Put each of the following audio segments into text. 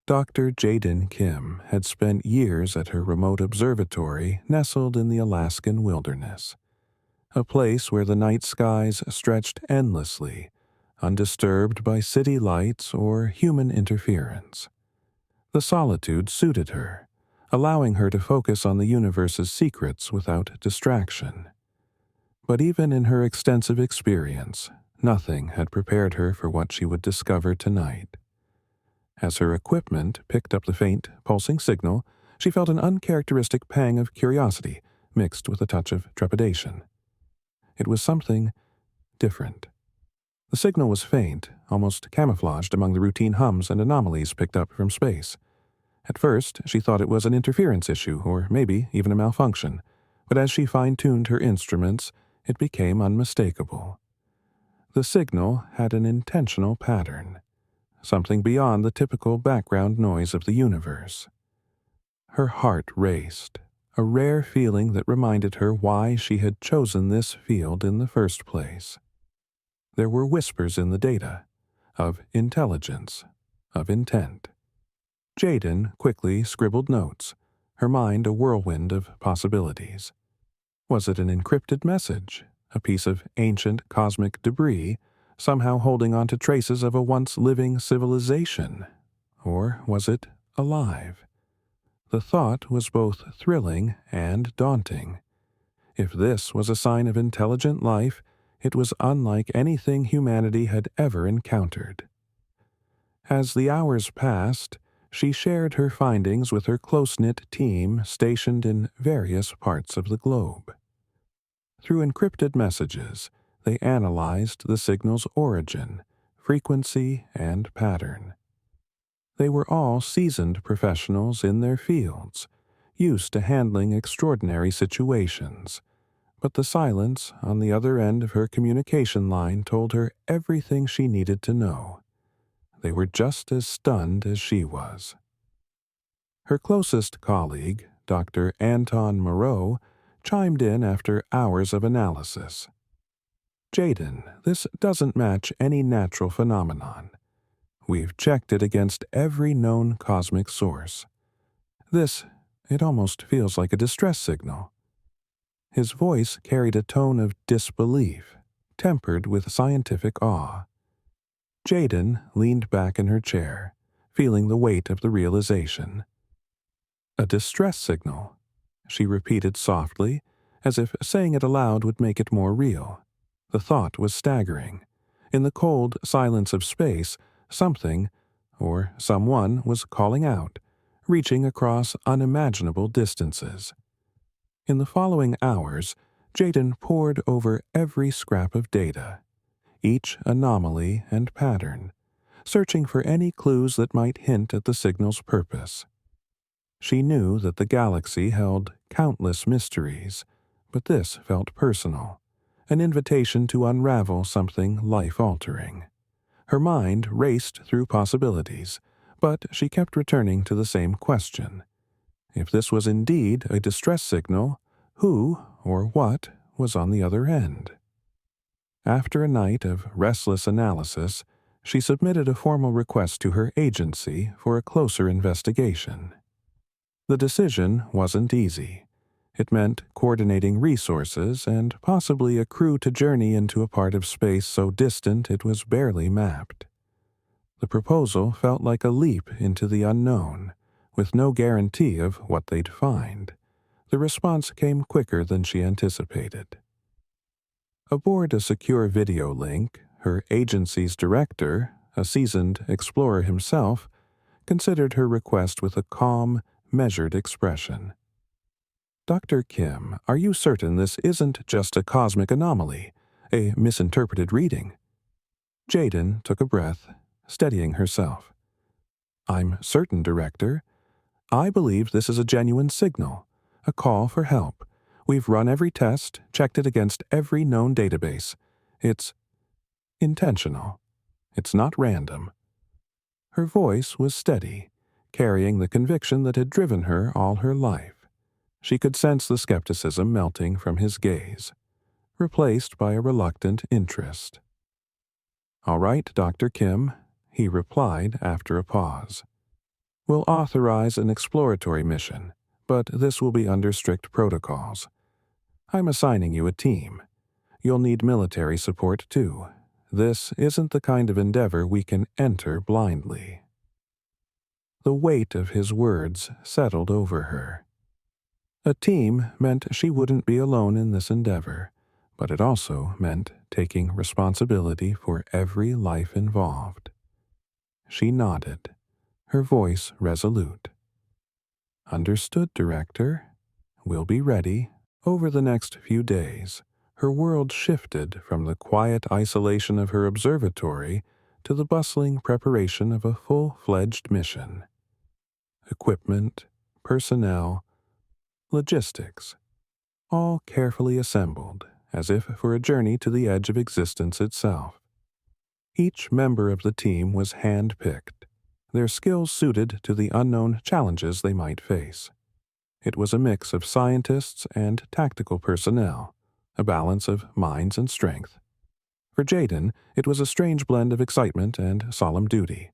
Dr. Jaden Kim had spent years at her remote observatory nestled in the Alaskan wilderness, a place where the night skies stretched endlessly, undisturbed by city lights or human interference. The solitude suited her, allowing her to focus on the universe's secrets without distraction. But even in her extensive experience, nothing had prepared her for what she would discover tonight. As her equipment picked up the faint, pulsing signal, she felt an uncharacteristic pang of curiosity mixed with a touch of trepidation. It was something different. The signal was faint, almost camouflaged among the routine hums and anomalies picked up from space. At first, she thought it was an interference issue, or maybe even a malfunction, but as she fine-tuned her instruments, it became unmistakable. The signal had an intentional pattern, something beyond the typical background noise of the universe. Her heart raced, a rare feeling that reminded her why she had chosen this field in the first place. There were whispers in the data, of intelligence, of intent. Jaden quickly scribbled notes, her mind a whirlwind of possibilities. Was it an encrypted message, a piece of ancient cosmic debris, somehow holding on to traces of a once living civilization? Or was it alive? The thought was both thrilling and daunting. If this was a sign of intelligent life, it was unlike anything humanity had ever encountered. As the hours passed, she shared her findings with her close-knit team stationed in various parts of the globe. Through encrypted messages, they analyzed the signal's origin, frequency, and pattern. They were all seasoned professionals in their fields, used to handling extraordinary situations, but the silence on the other end of her communication line told her everything she needed to know. They were just as stunned as she was. Her closest colleague, Dr. Anton Moreau, chimed in after hours of analysis. "Jaden, this doesn't match any natural phenomenon. We've checked it against every known cosmic source. It almost feels like a distress signal." His voice carried a tone of disbelief, tempered with scientific awe. Jaden leaned back in her chair, feeling the weight of the realization. "A distress signal," she repeated softly, as if saying it aloud would make it more real. The thought was staggering. In the cold silence of space, something, or someone, was calling out, reaching across unimaginable distances. In the following hours, Jaden pored over every scrap of data, each anomaly and pattern, searching for any clues that might hint at the signal's purpose. She knew that the galaxy held countless mysteries, but this felt personal, an invitation to unravel something life-altering. Her mind raced through possibilities, but she kept returning to the same question. If this was indeed a distress signal, who or what was on the other end? After a night of restless analysis, she submitted a formal request to her agency for a closer investigation. The decision wasn't easy. It meant coordinating resources and possibly a crew to journey into a part of space so distant it was barely mapped. The proposal felt like a leap into the unknown, with no guarantee of what they'd find. The response came quicker than she anticipated. Aboard a secure video link, her agency's director, a seasoned explorer himself, considered her request with a calm, measured expression. "Dr. Kim, are you certain this isn't just a cosmic anomaly, a misinterpreted reading?" Jaden took a breath, steadying herself. "I'm certain, Director. I believe this is a genuine signal, a call for help. We've run every test, checked it against every known database. It's intentional. It's not random." Her voice was steady, carrying the conviction that had driven her all her life. She could sense the skepticism melting from his gaze, replaced by a reluctant interest. "All right, Dr. Kim," he replied after a pause. We'll authorize an exploratory mission, but this will be under strict protocols. I'm assigning you a team. You'll need military support too. This isn't the kind of endeavor we can enter blindly." The weight of his words settled over her. A team meant she wouldn't be alone in this endeavor, but it also meant taking responsibility for every life involved. She nodded, her voice resolute. "Understood, Director. We'll be ready." Over the next few days, her world shifted from the quiet isolation of her observatory to the bustling preparation of a full-fledged mission. Equipment, personnel, logistics, all carefully assembled, as if for a journey to the edge of existence itself. Each member of the team was hand-picked, their skills suited to the unknown challenges they might face. It was a mix of scientists and tactical personnel, a balance of minds and strength. For Jaden, it was a strange blend of excitement and solemn duty.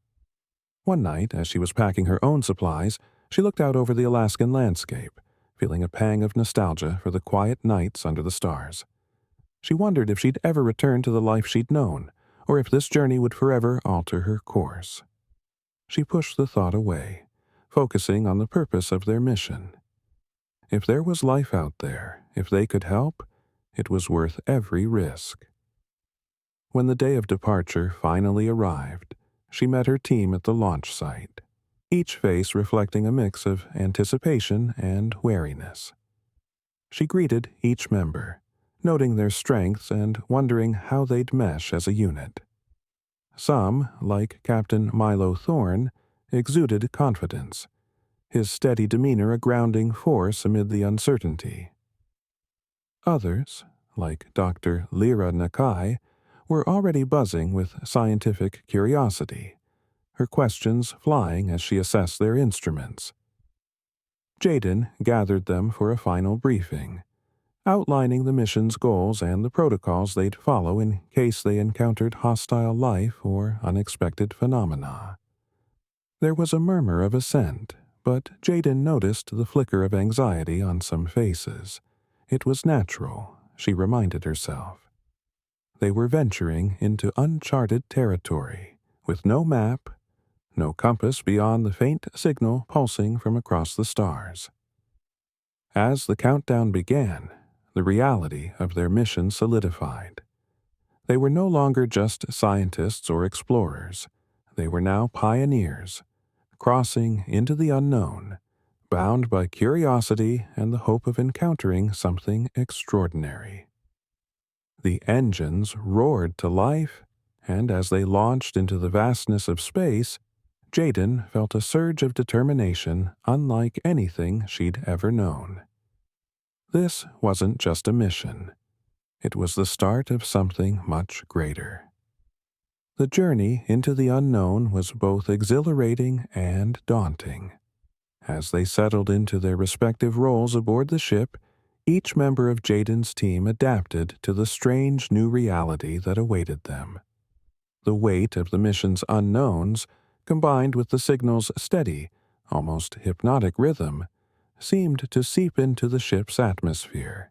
One night, as she was packing her own supplies, she looked out over the Alaskan landscape, feeling a pang of nostalgia for the quiet nights under the stars. She wondered if she'd ever return to the life she'd known, or if this journey would forever alter her course. She pushed the thought away, focusing on the purpose of their mission. If there was life out there, if they could help, it was worth every risk. When the day of departure finally arrived, she met her team at the launch site, each face reflecting a mix of anticipation and wariness. She greeted each member, noting their strengths and wondering how they'd mesh as a unit. Some, like Captain Milo Thorne, exuded confidence, his steady demeanor a grounding force amid the uncertainty. Others, like Dr. Lyra Nakai, were already buzzing with scientific curiosity, her questions flying as she assessed their instruments. Jaden gathered them for a final briefing, outlining the mission's goals and the protocols they'd follow in case they encountered hostile life or unexpected phenomena. There was a murmur of assent, but Jaden noticed the flicker of anxiety on some faces. It was natural, she reminded herself. They were venturing into uncharted territory, with no map, no compass beyond the faint signal pulsing from across the stars. As the countdown began, the reality of their mission solidified. They were no longer just scientists or explorers. They were now pioneers, crossing into the unknown, bound by curiosity and the hope of encountering something extraordinary. The engines roared to life, and as they launched into the vastness of space, Jaden felt a surge of determination unlike anything she'd ever known. This wasn't just a mission. It was the start of something much greater. The journey into the unknown was both exhilarating and daunting. As they settled into their respective roles aboard the ship, each member of Jaden's team adapted to the strange new reality that awaited them. The weight of the mission's unknowns, combined with the signal's steady, almost hypnotic rhythm, seemed to seep into the ship's atmosphere,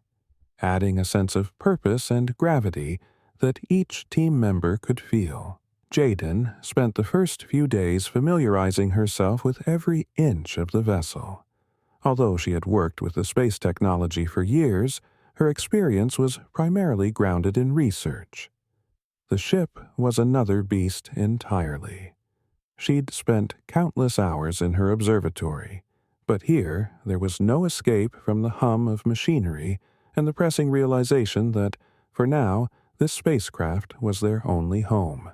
adding a sense of purpose and gravity that each team member could feel. Jaden spent the first few days familiarizing herself with every inch of the vessel. Although she had worked with the space technology for years, her experience was primarily grounded in research. The ship was another beast entirely. She'd spent countless hours in her observatory, but here there was no escape from the hum of machinery and the pressing realization that, for now, this spacecraft was their only home.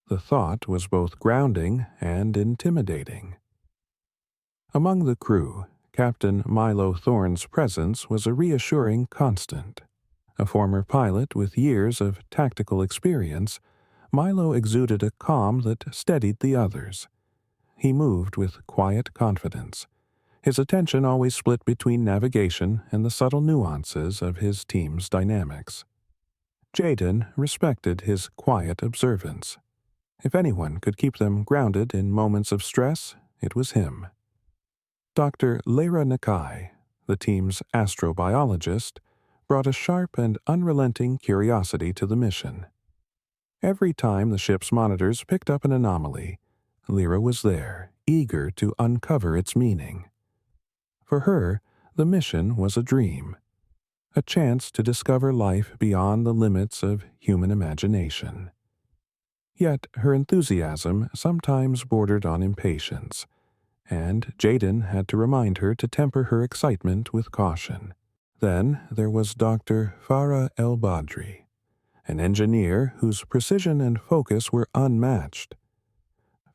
The thought was both grounding and intimidating. Among the crew, Captain Milo Thorne's presence was a reassuring constant. A former pilot with years of tactical experience, Milo exuded a calm that steadied the others. He moved with quiet confidence, his attention always split between navigation and the subtle nuances of his team's dynamics. Jaden respected his quiet observance. If anyone could keep them grounded in moments of stress, it was him. Dr. Leira Nakai, the team's astrobiologist, brought a sharp and unrelenting curiosity to the mission. Every time the ship's monitors picked up an anomaly, Lyra was there, eager to uncover its meaning. For her, the mission was a dream, a chance to discover life beyond the limits of human imagination. Yet her enthusiasm sometimes bordered on impatience, and Jaden had to remind her to temper her excitement with caution. Then there was Dr. Farah El-Badri, an engineer whose precision and focus were unmatched.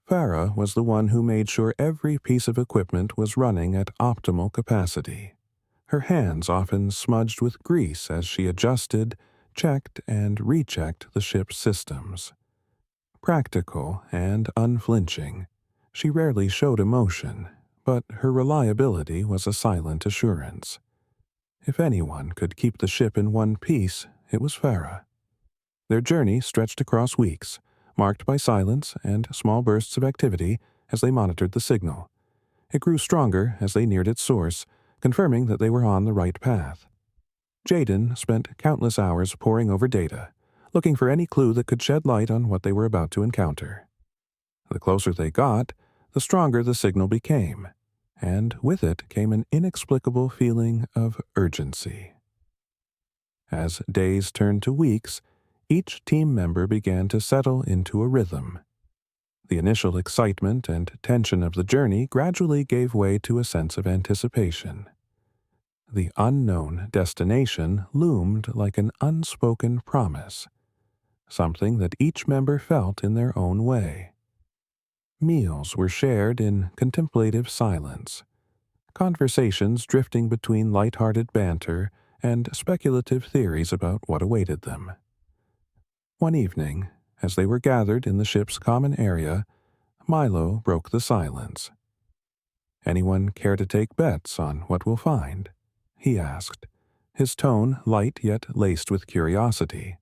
Farah was the one who made sure every piece of equipment was running at optimal capacity. Her hands often smudged with grease as she adjusted, checked, and rechecked the ship's systems. Practical and unflinching, she rarely showed emotion, but her reliability was a silent assurance. If anyone could keep the ship in one piece, it was Farah. Their journey stretched across weeks, marked by silence and small bursts of activity as they monitored the signal. It grew stronger as they neared its source, confirming that they were on the right path. Jaden spent countless hours poring over data, looking for any clue that could shed light on what they were about to encounter. The closer they got, the stronger the signal became, and with it came an inexplicable feeling of urgency. As days turned to weeks, each team member began to settle into a rhythm. The initial excitement and tension of the journey gradually gave way to a sense of anticipation. The unknown destination loomed like an unspoken promise, something that each member felt in their own way. Meals were shared in contemplative silence, conversations drifting between light-hearted banter and speculative theories about what awaited them. One evening, as they were gathered in the ship's common area, Milo broke the silence. "Anyone care to take bets on what we'll find?" he asked, his tone light yet laced with curiosity.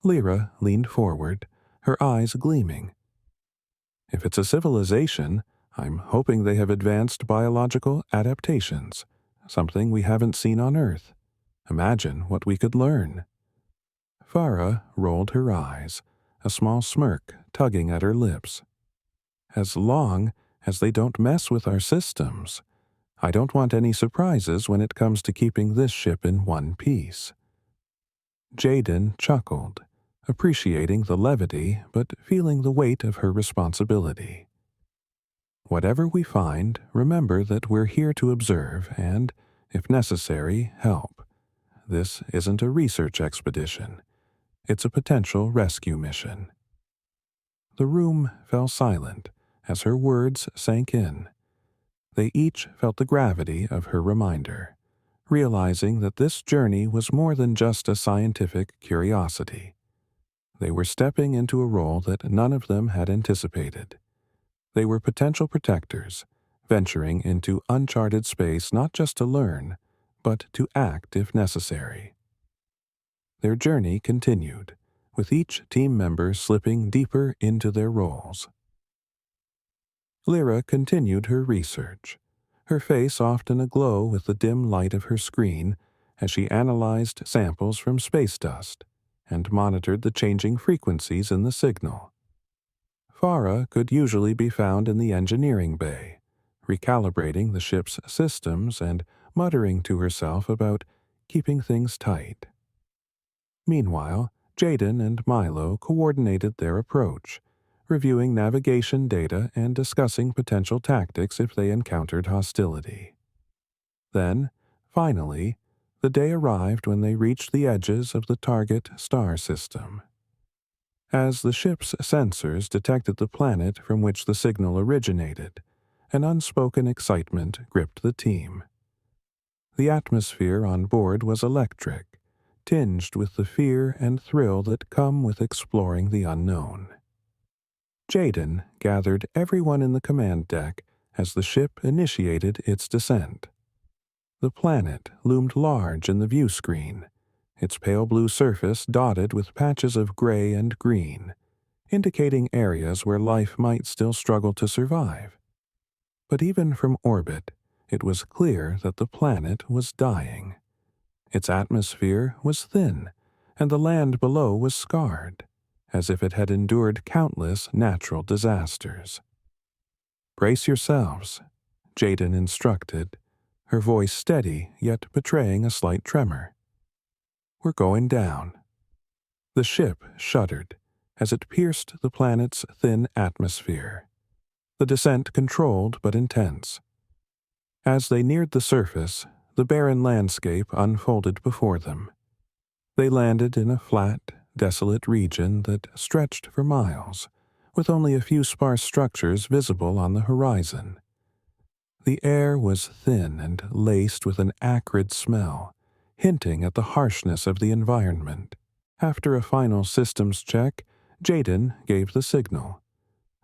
Lyra leaned forward, her eyes gleaming. "If it's a civilization, I'm hoping they have advanced biological adaptations, something we haven't seen on Earth. Imagine what we could learn." Farah rolled her eyes, a small smirk tugging at her lips. "As long as they don't mess with our systems, I don't want any surprises when it comes to keeping this ship in one piece." Jaden chuckled, appreciating the levity but feeling the weight of her responsibility. "Whatever we find, remember that we're here to observe and, if necessary, help. This isn't a research expedition. It's a potential rescue mission." The room fell silent as her words sank in. They each felt the gravity of her reminder, realizing that this journey was more than just a scientific curiosity. They were stepping into a role that none of them had anticipated. They were potential protectors, venturing into uncharted space not just to learn, but to act if necessary. Their journey continued, with each team member slipping deeper into their roles. Lyra continued her research, her face often aglow with the dim light of her screen as she analyzed samples from space dust and monitored the changing frequencies in the signal. Farah could usually be found in the engineering bay, recalibrating the ship's systems and muttering to herself about keeping things tight. Meanwhile, Jaden and Milo coordinated their approach, reviewing navigation data and discussing potential tactics if they encountered hostility. Then, finally, the day arrived when they reached the edges of the target star system. As the ship's sensors detected the planet from which the signal originated, an unspoken excitement gripped the team. The atmosphere on board was electric, tinged with the fear and thrill that come with exploring the unknown. Jaden gathered everyone in the command deck as the ship initiated its descent. The planet loomed large in the view screen, its pale blue surface dotted with patches of gray and green, indicating areas where life might still struggle to survive. But even from orbit, it was clear that the planet was dying. Its atmosphere was thin, and the land below was scarred, as if it had endured countless natural disasters. "Brace yourselves," Jaden instructed, her voice steady yet betraying a slight tremor. "We're going down." The ship shuddered as it pierced the planet's thin atmosphere. The descent controlled but intense. As they neared the surface, the barren landscape unfolded before them. They landed in a flat, desolate region that stretched for miles, with only a few sparse structures visible on the horizon. The air was thin and laced with an acrid smell, hinting at the harshness of the environment. After a final systems check, Jaden gave the signal.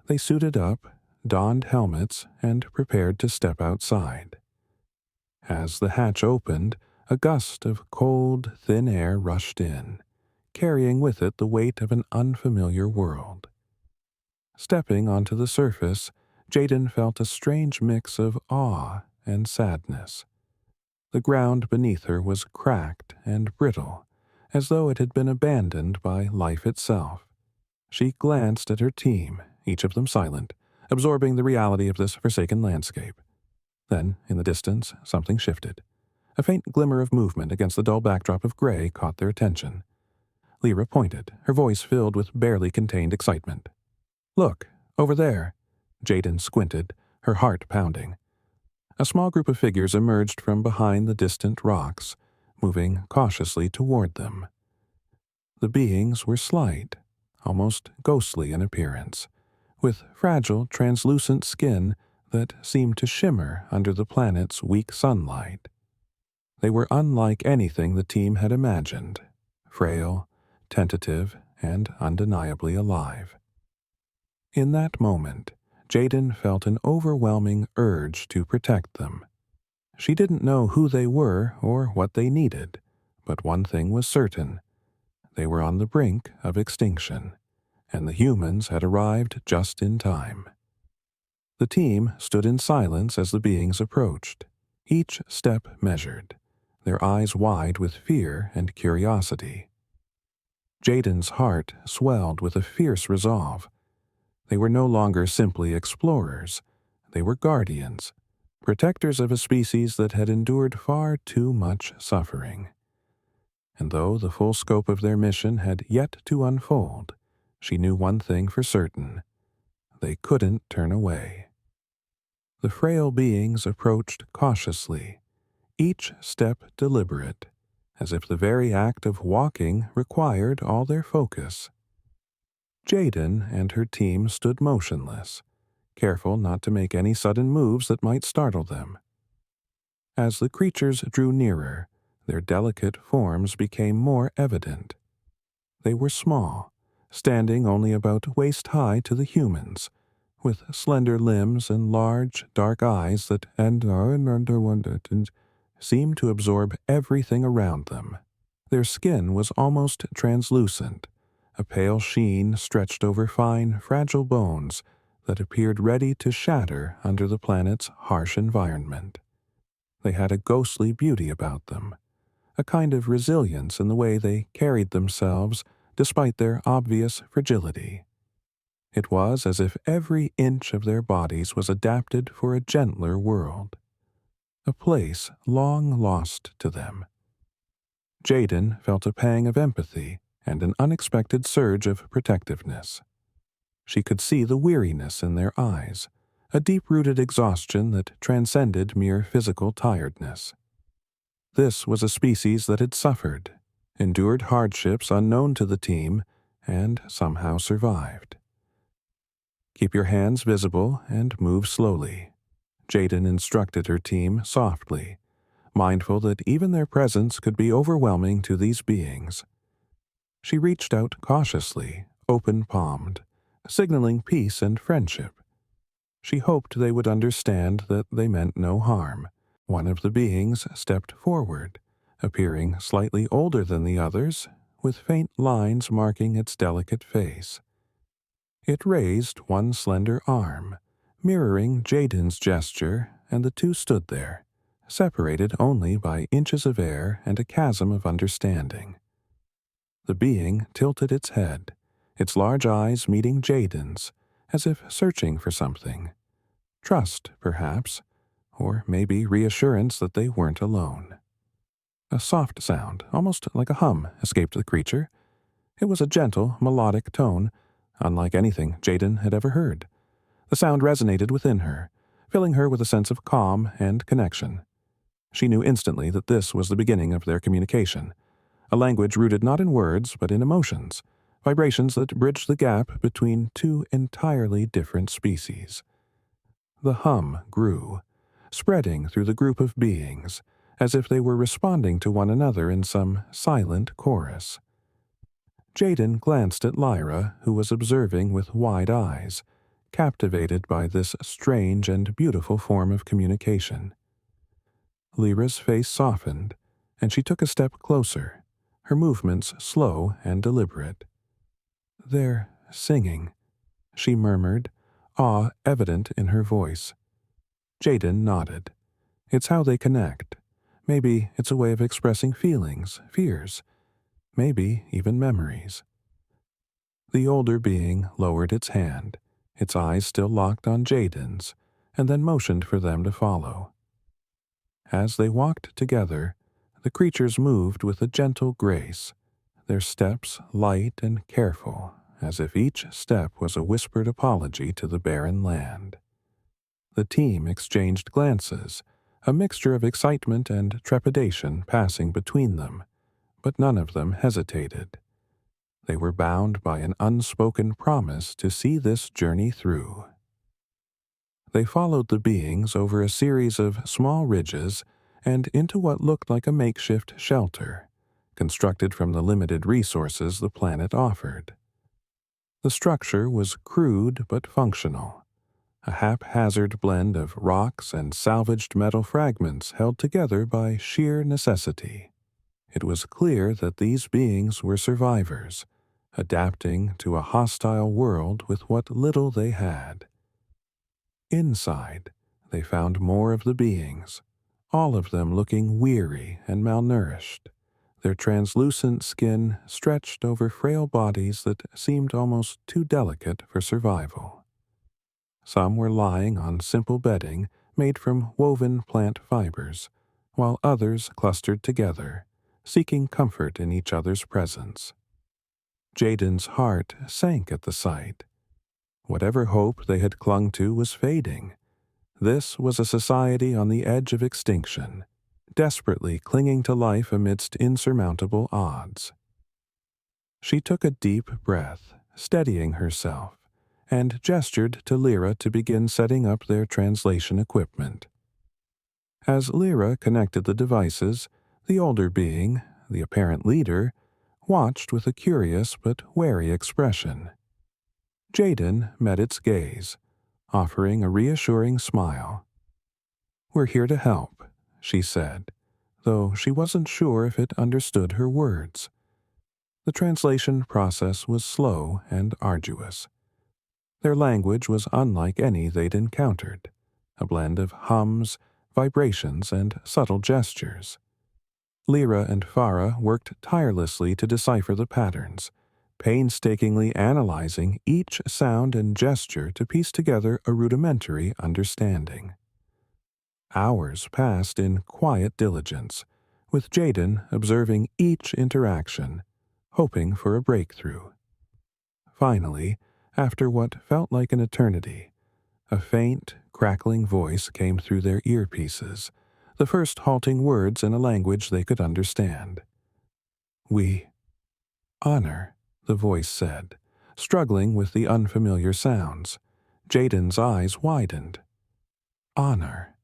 They suited up, donned helmets, and prepared to step outside. As the hatch opened, a gust of cold, thin air rushed in, carrying with it the weight of an unfamiliar world. Stepping onto the surface, Jaden felt a strange mix of awe and sadness. The ground beneath her was cracked and brittle, as though it had been abandoned by life itself. She glanced at her team, each of them silent, absorbing the reality of this forsaken landscape. Then, in the distance, something shifted. A faint glimmer of movement against the dull backdrop of gray caught their attention. Lyra pointed, her voice filled with barely contained excitement. "Look, over there." Jaden squinted, her heart pounding. A small group of figures emerged from behind the distant rocks, moving cautiously toward them. The beings were slight, almost ghostly in appearance, with fragile, translucent skin that seemed to shimmer under the planet's weak sunlight. They were unlike anything the team had imagined, frail, tentative, and undeniably alive. In that moment, Jaden felt an overwhelming urge to protect them. She didn't know who they were or what they needed, but one thing was certain. They were on the brink of extinction, and the humans had arrived just in time. The team stood in silence as the beings approached, each step measured, their eyes wide with fear and curiosity. Jaden's heart swelled with a fierce resolve. They were no longer simply explorers. They were guardians, protectors of a species that had endured far too much suffering. And though the full scope of their mission had yet to unfold, she knew one thing for certain. They couldn't turn away. The frail beings approached cautiously, each step deliberate, as if the very act of walking required all their focus. Jaden and her team stood motionless, careful not to make any sudden moves that might startle them. As the creatures drew nearer, their delicate forms became more evident. They were small, standing only about waist-high to the humans, with slender limbs and large, dark eyes that seemed to absorb everything around them. Their skin was almost translucent, a pale sheen stretched over fine, fragile bones that appeared ready to shatter under the planet's harsh environment. They had a ghostly beauty about them, a kind of resilience in the way they carried themselves despite their obvious fragility. It was as if every inch of their bodies was adapted for a gentler world, a place long lost to them. Jaden felt a pang of empathy and an unexpected surge of protectiveness. She could see the weariness in their eyes, a deep-rooted exhaustion that transcended mere physical tiredness. This was a species that had suffered, endured hardships unknown to the team, and somehow survived. "Keep your hands visible and move slowly," Jaden instructed her team softly, mindful that even their presence could be overwhelming to these beings. She reached out cautiously, open-palmed, signaling peace and friendship. She hoped they would understand that they meant no harm. One of the beings stepped forward, appearing slightly older than the others, with faint lines marking its delicate face. It raised one slender arm, mirroring Jaden's gesture, and the two stood there, separated only by inches of air and a chasm of understanding. The being tilted its head, its large eyes meeting Jaden's, as if searching for something. Trust, perhaps, or maybe reassurance that they weren't alone. A soft sound, almost like a hum, escaped the creature. It was a gentle, melodic tone, unlike anything Jaden had ever heard. The sound resonated within her, filling her with a sense of calm and connection. She knew instantly that this was the beginning of their communication, a language rooted not in words but in emotions, vibrations that bridged the gap between two entirely different species. The hum grew, spreading through the group of beings, as if they were responding to one another in some silent chorus. Jaden glanced at Lyra, who was observing with wide eyes, captivated by this strange and beautiful form of communication. Lyra's face softened, and she took a step closer, her movements slow and deliberate. "They're singing," she murmured, awe evident in her voice. Jaden nodded. "It's how they connect. Maybe it's a way of expressing feelings, fears, maybe even memories." The older being lowered its hand, its eyes still locked on Jaden's, and then motioned for them to follow. As they walked together, the creatures moved with a gentle grace, their steps light and careful, as if each step was a whispered apology to the barren land. The team exchanged glances, a mixture of excitement and trepidation passing between them, but none of them hesitated. They were bound by an unspoken promise to see this journey through. They followed the beings over a series of small ridges and into what looked like a makeshift shelter, constructed from the limited resources the planet offered. The structure was crude but functional, a haphazard blend of rocks and salvaged metal fragments held together by sheer necessity. It was clear that these beings were survivors, adapting to a hostile world with what little they had. Inside, they found more of the beings, all of them looking weary and malnourished, their translucent skin stretched over frail bodies that seemed almost too delicate for survival. Some were lying on simple bedding made from woven plant fibers, while others clustered together, seeking comfort in each other's presence. Jaden's heart sank at the sight. Whatever hope they had clung to was fading. This was a society on the edge of extinction, desperately clinging to life amidst insurmountable odds. She took a deep breath, steadying herself, and gestured to Lyra to begin setting up their translation equipment. As Lyra connected the devices, the older being, the apparent leader, watched with a curious but wary expression. Jaden met its gaze, offering a reassuring smile. "We're here to help," she said, though she wasn't sure if it understood her words. The translation process was slow and arduous. Their language was unlike any they'd encountered, a blend of hums, vibrations, and subtle gestures. Lyra and Farah worked tirelessly to decipher the patterns, painstakingly analyzing each sound and gesture to piece together a rudimentary understanding. Hours passed in quiet diligence, with Jaden observing each interaction, hoping for a breakthrough. Finally, after what felt like an eternity, a faint, crackling voice came through their earpieces, the first halting words in a language they could understand. "We honor," the voice said, struggling with the unfamiliar sounds. Jaden's eyes widened. "Honor,"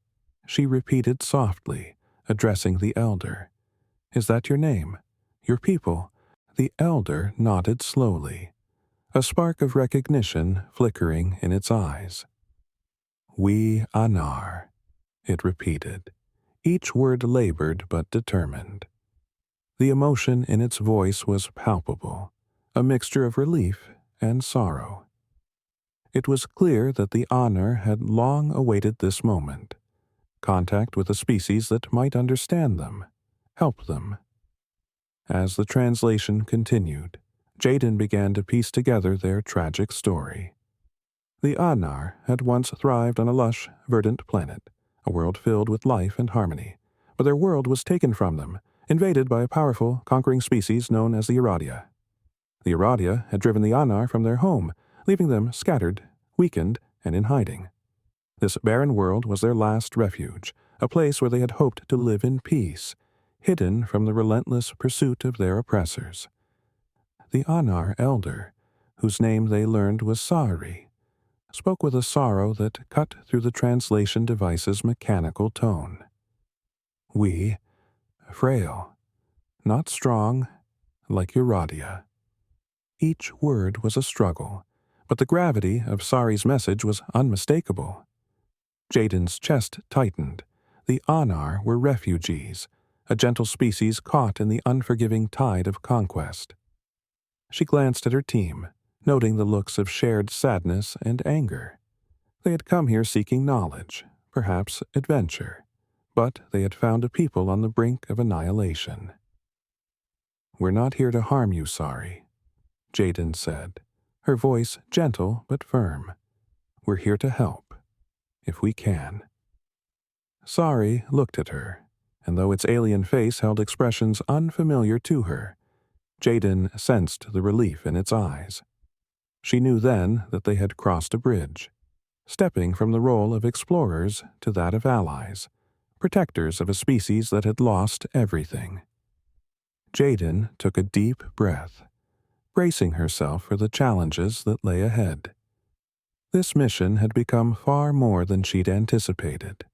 she repeated softly, addressing the elder. "Is that your name? Your people?" The elder nodded slowly, a spark of recognition flickering in its eyes. "We anar," it repeated, each word labored but determined. The emotion in its voice was palpable, a mixture of relief and sorrow. It was clear that the honor had long awaited this moment, contact with a species that might understand them, help them. As the translation continued, Jaden began to piece together their tragic story. The Anar had once thrived on a lush, verdant planet, a world filled with life and harmony, but their world was taken from them, invaded by a powerful, conquering species known as the Iradia. The Iradia had driven the Anar from their home, leaving them scattered, weakened, and in hiding. This barren world was their last refuge, a place where they had hoped to live in peace, hidden from the relentless pursuit of their oppressors. The Anar elder, whose name they learned was Sari, spoke with a sorrow that cut through the translation device's mechanical tone. We, frail, not strong, like Uradia. Each word was a struggle, but the gravity of Sari's message was unmistakable. Jaden's chest tightened. The Anar were refugees, a gentle species caught in the unforgiving tide of conquest. She glanced at her team, noting the looks of shared sadness and anger. They had come here seeking knowledge, perhaps adventure, but they had found a people on the brink of annihilation. "We're not here to harm you, Sari," Jaden said, her voice gentle but firm. "We're here to help, if we can." Sari looked at her, and though its alien face held expressions unfamiliar to her, Jaden sensed the relief in its eyes. She knew then that they had crossed a bridge, stepping from the role of explorers to that of allies, protectors of a species that had lost everything. Jaden took a deep breath, bracing herself for the challenges that lay ahead. This mission had become far more than she'd anticipated.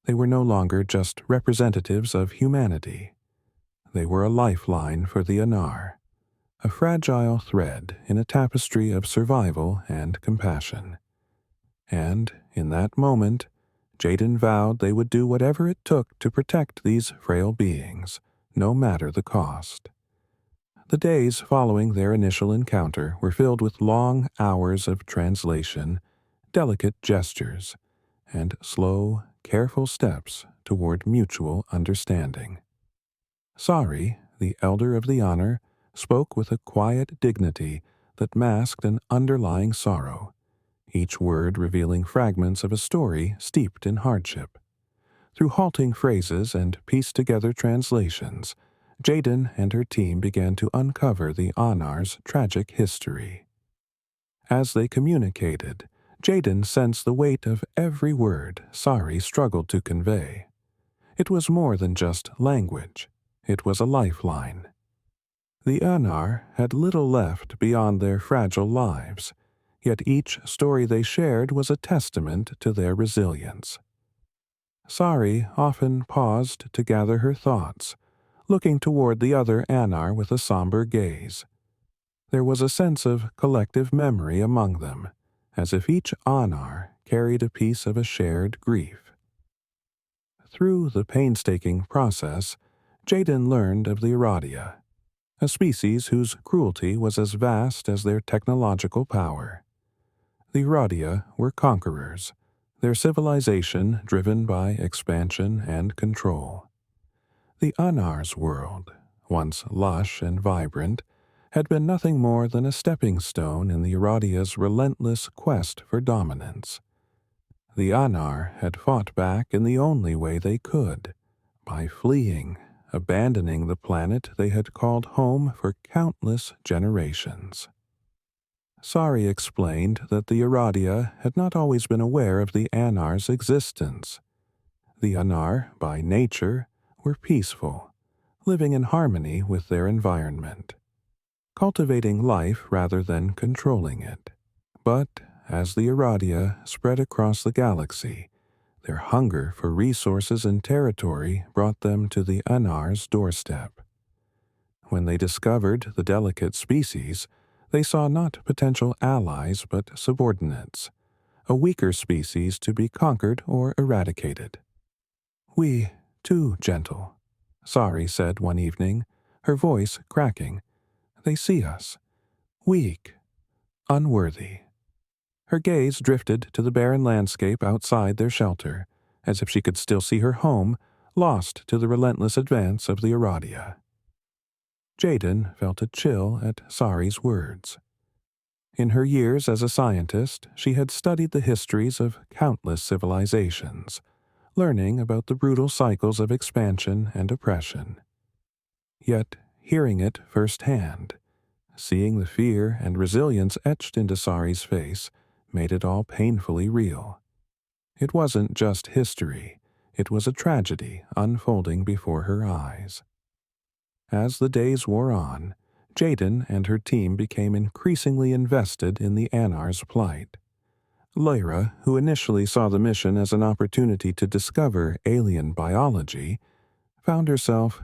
They were no longer just representatives of humanity. They were a lifeline for the Anar, a fragile thread in a tapestry of survival and compassion. And, in that moment, Jaden vowed they would do whatever it took to protect these frail beings, no matter the cost. The days following their initial encounter were filled with long hours of translation, delicate gestures, and slow, careful steps toward mutual understanding. Sari, the elder of the honor, spoke with a quiet dignity that masked an underlying sorrow, each word revealing fragments of a story steeped in hardship. Through halting phrases and pieced-together translations, Jaden and her team began to uncover the Anar's tragic history. As they communicated, Jaden sensed the weight of every word Sari struggled to convey. It was more than just language. It was a lifeline. The Anar had little left beyond their fragile lives, yet each story they shared was a testament to their resilience. Sari often paused to gather her thoughts, looking toward the other Anar with a somber gaze. There was a sense of collective memory among them, as if each Anar carried a piece of a shared grief. Through the painstaking process, Jaden learned of the Iradia, a species whose cruelty was as vast as their technological power. The Iradia were conquerors, their civilization driven by expansion and control. The Anar's world, once lush and vibrant, had been nothing more than a stepping stone in the Iradia's relentless quest for dominance. The Anar had fought back in the only way they could, by fleeing, abandoning the planet they had called home for countless generations. Sari explained that the Iradia had not always been aware of the Anar's existence. The Anar, by nature, were peaceful, living in harmony with their environment, cultivating life rather than controlling it. But as the Iradia spread across the galaxy, their hunger for resources and territory brought them to the Anar's doorstep. When they discovered the delicate species, they saw not potential allies but subordinates, a weaker species to be conquered or eradicated. "We, too, gentle," Sari said one evening, her voice cracking. "They see us, weak, unworthy." Her gaze drifted to the barren landscape outside their shelter, as if she could still see her home, lost to the relentless advance of the Aradia. Jaden felt a chill at Sari's words. In her years as a scientist, she had studied the histories of countless civilizations, learning about the brutal cycles of expansion and oppression. Yet, hearing it firsthand, seeing the fear and resilience etched into Sari's face, made it all painfully real. It wasn't just history, it was a tragedy unfolding before her eyes. As the days wore on, Jaden and her team became increasingly invested in the Anar's plight. Lyra, who initially saw the mission as an opportunity to discover alien biology, found herself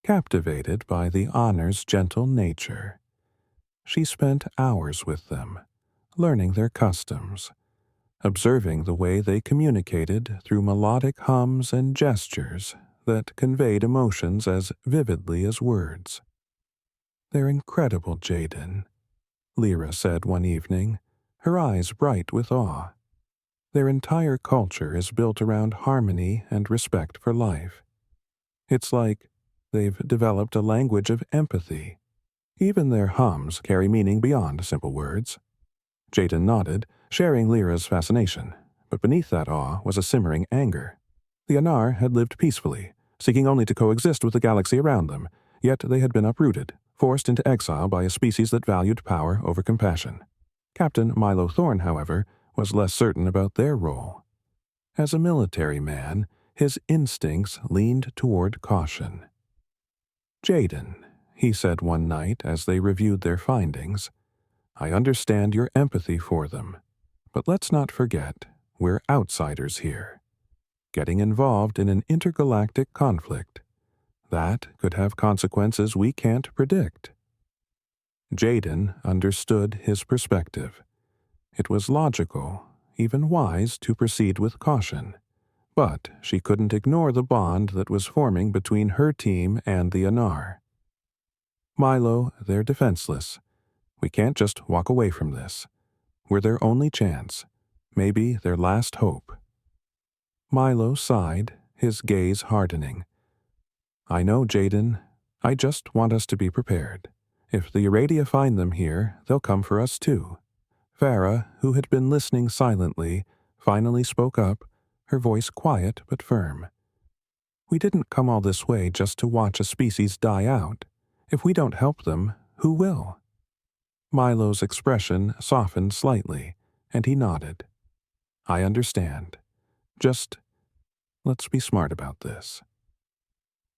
captivated by the Honor's gentle nature. She spent hours with them, learning their customs, observing the way they communicated through melodic hums and gestures that conveyed emotions as vividly as words. "They're incredible, Jaden," Lyra said one evening, her eyes bright with awe. "Their entire culture is built around harmony and respect for life. It's like they've developed a language of empathy. Even their hums carry meaning beyond simple words." Jaden nodded, sharing Lyra's fascination, but beneath that awe was a simmering anger. The Anar had lived peacefully, seeking only to coexist with the galaxy around them, yet they had been uprooted, forced into exile by a species that valued power over compassion. Captain Milo Thorne, however, was less certain about their role. As a military man, his instincts leaned toward caution. "Jaden," he said one night as they reviewed their findings, "I understand your empathy for them, but let's not forget, we're outsiders here. Getting involved in an intergalactic conflict, that could have consequences we can't predict." Jaden understood his perspective. It was logical, even wise, to proceed with caution, but she couldn't ignore the bond that was forming between her team and the Anar. "Milo, they're defenseless. We can't just walk away from this. We're their only chance, maybe their last hope." Milo sighed, his gaze hardening. "I know, Jaden. I just want us to be prepared. If the Aradia find them here, they'll come for us too." Farah, who had been listening silently, finally spoke up, her voice quiet but firm. "We didn't come all this way just to watch a species die out. If we don't help them, who will?" Milo's expression softened slightly, and he nodded. "I understand. Just let's be smart about this."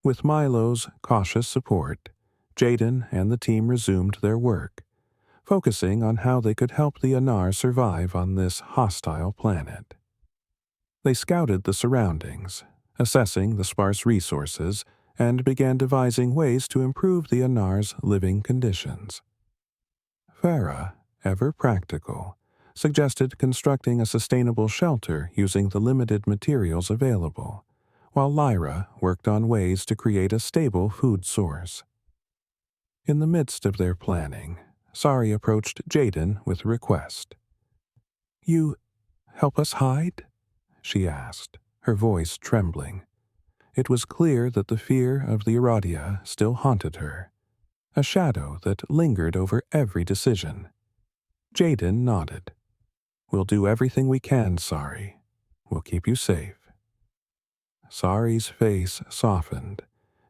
With Milo's cautious support, Jaden and the team resumed their work, focusing on how they could help the Anar survive on this hostile planet. They scouted the surroundings, assessing the sparse resources, and began devising ways to improve the Anar's living conditions. Farah, ever practical, suggested constructing a sustainable shelter using the limited materials available, while Lyra worked on ways to create a stable food source. In the midst of their planning, Sari approached Jaden with a request. "You help us hide?" she asked, her voice trembling. It was clear that the fear of the Aradia still haunted her, a shadow that lingered over every decision. Jaden nodded. "We'll do everything we can, Sari. We'll keep you safe." Sari's face softened,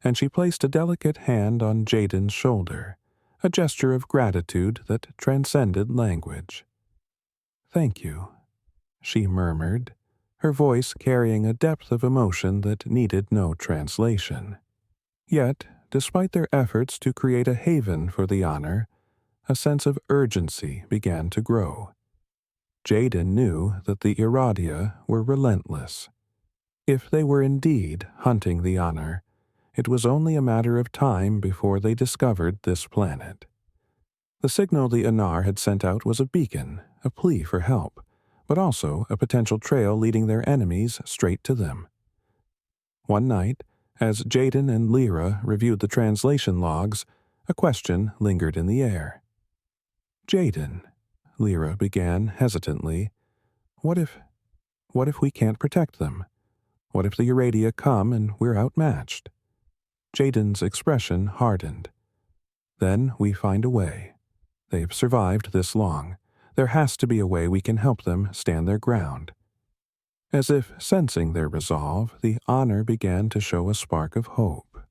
and she placed a delicate hand on Jaden's shoulder, a gesture of gratitude that transcended language. "Thank you," she murmured, her voice carrying a depth of emotion that needed no translation. Yet, despite their efforts to create a haven for the Honor, a sense of urgency began to grow. Jaden knew that the Aradia were relentless. If they were indeed hunting the Honor, it was only a matter of time before they discovered this planet. The signal the Anar had sent out was a beacon, a plea for help, but also a potential trail leading their enemies straight to them. One night, as Jaden and Lyra reviewed the translation logs, a question lingered in the air. "Jaden," Lyra began hesitantly. What if, what if we can't protect them? What if the Uradia come and we're outmatched? Jaden's expression hardened. Then we find a way. They've survived this long. There has to be a way we can help them stand their ground. As if sensing their resolve, the Honor began to show a spark of hope.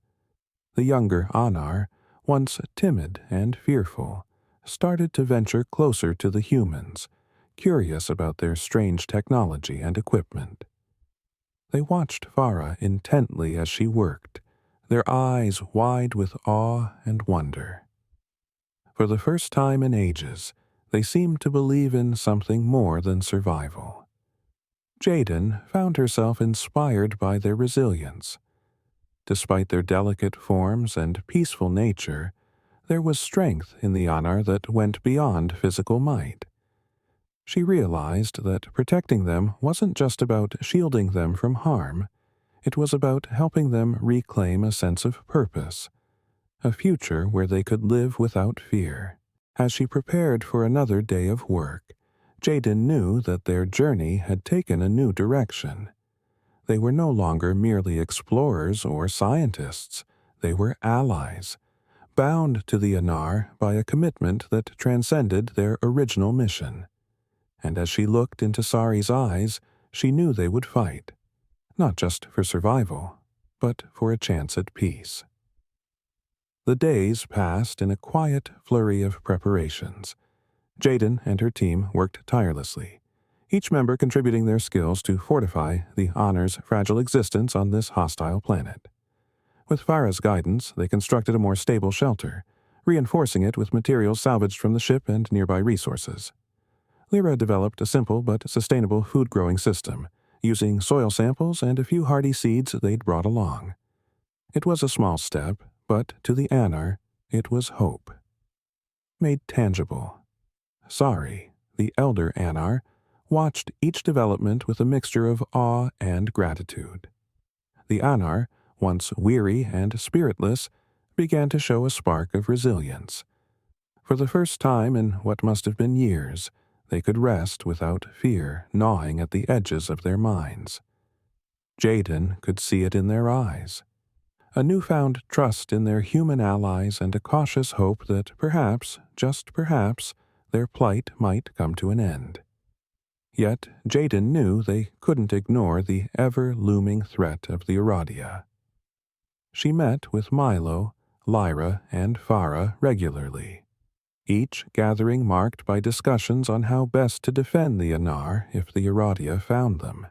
The younger Anar, once timid and fearful, started to venture closer to the humans, curious about their strange technology and equipment. They watched Farah intently as she worked, their eyes wide with awe and wonder. For the first time in ages, they seemed to believe in something more than survival. Jaden found herself inspired by their resilience. Despite their delicate forms and peaceful nature, there was strength in the Anar that went beyond physical might. She realized that protecting them wasn't just about shielding them from harm, it was about helping them reclaim a sense of purpose, a future where they could live without fear. As she prepared for another day of work, Jaden knew that their journey had taken a new direction. They were no longer merely explorers or scientists, they were allies, bound to the Anar by a commitment that transcended their original mission. And as she looked into Sari's eyes, she knew they would fight, not just for survival, but for a chance at peace. The days passed in a quiet flurry of preparations. Jaden and her team worked tirelessly, each member contributing their skills to fortify the Honor's fragile existence on this hostile planet. With Farah's guidance, they constructed a more stable shelter, reinforcing it with materials salvaged from the ship and nearby resources. Lyra developed a simple but sustainable food-growing system, using soil samples and a few hardy seeds they'd brought along. It was a small step, but to the Anar, it was hope. Made tangible. Sari, the elder Anar, watched each development with a mixture of awe and gratitude. The Anar, once weary and spiritless, began to show a spark of resilience. For the first time in what must have been years, they could rest without fear gnawing at the edges of their minds. Jaden could see it in their eyes. A newfound trust in their human allies and a cautious hope that perhaps, just perhaps, their plight might come to an end. Yet Jaden knew they couldn't ignore the ever-looming threat of the Uradia. She met with Milo, Lyra, and Farah regularly, each gathering marked by discussions on how best to defend the Anar if the Uradia found them.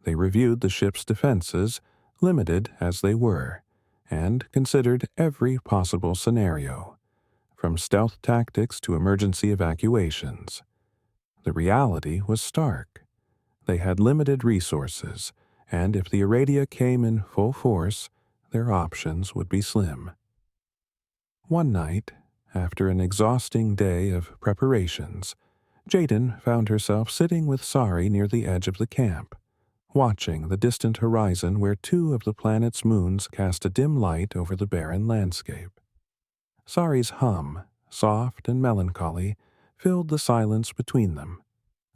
They reviewed the ship's defenses, limited as they were, and considered every possible scenario, from stealth tactics to emergency evacuations. The reality was stark. They had limited resources, and if the Uradia came in full force, their options would be slim. One night, after an exhausting day of preparations, Jaden found herself sitting with Sari near the edge of the camp, watching the distant horizon where two of the planet's moons cast a dim light over the barren landscape. Sari's hum, soft and melancholy, filled the silence between them,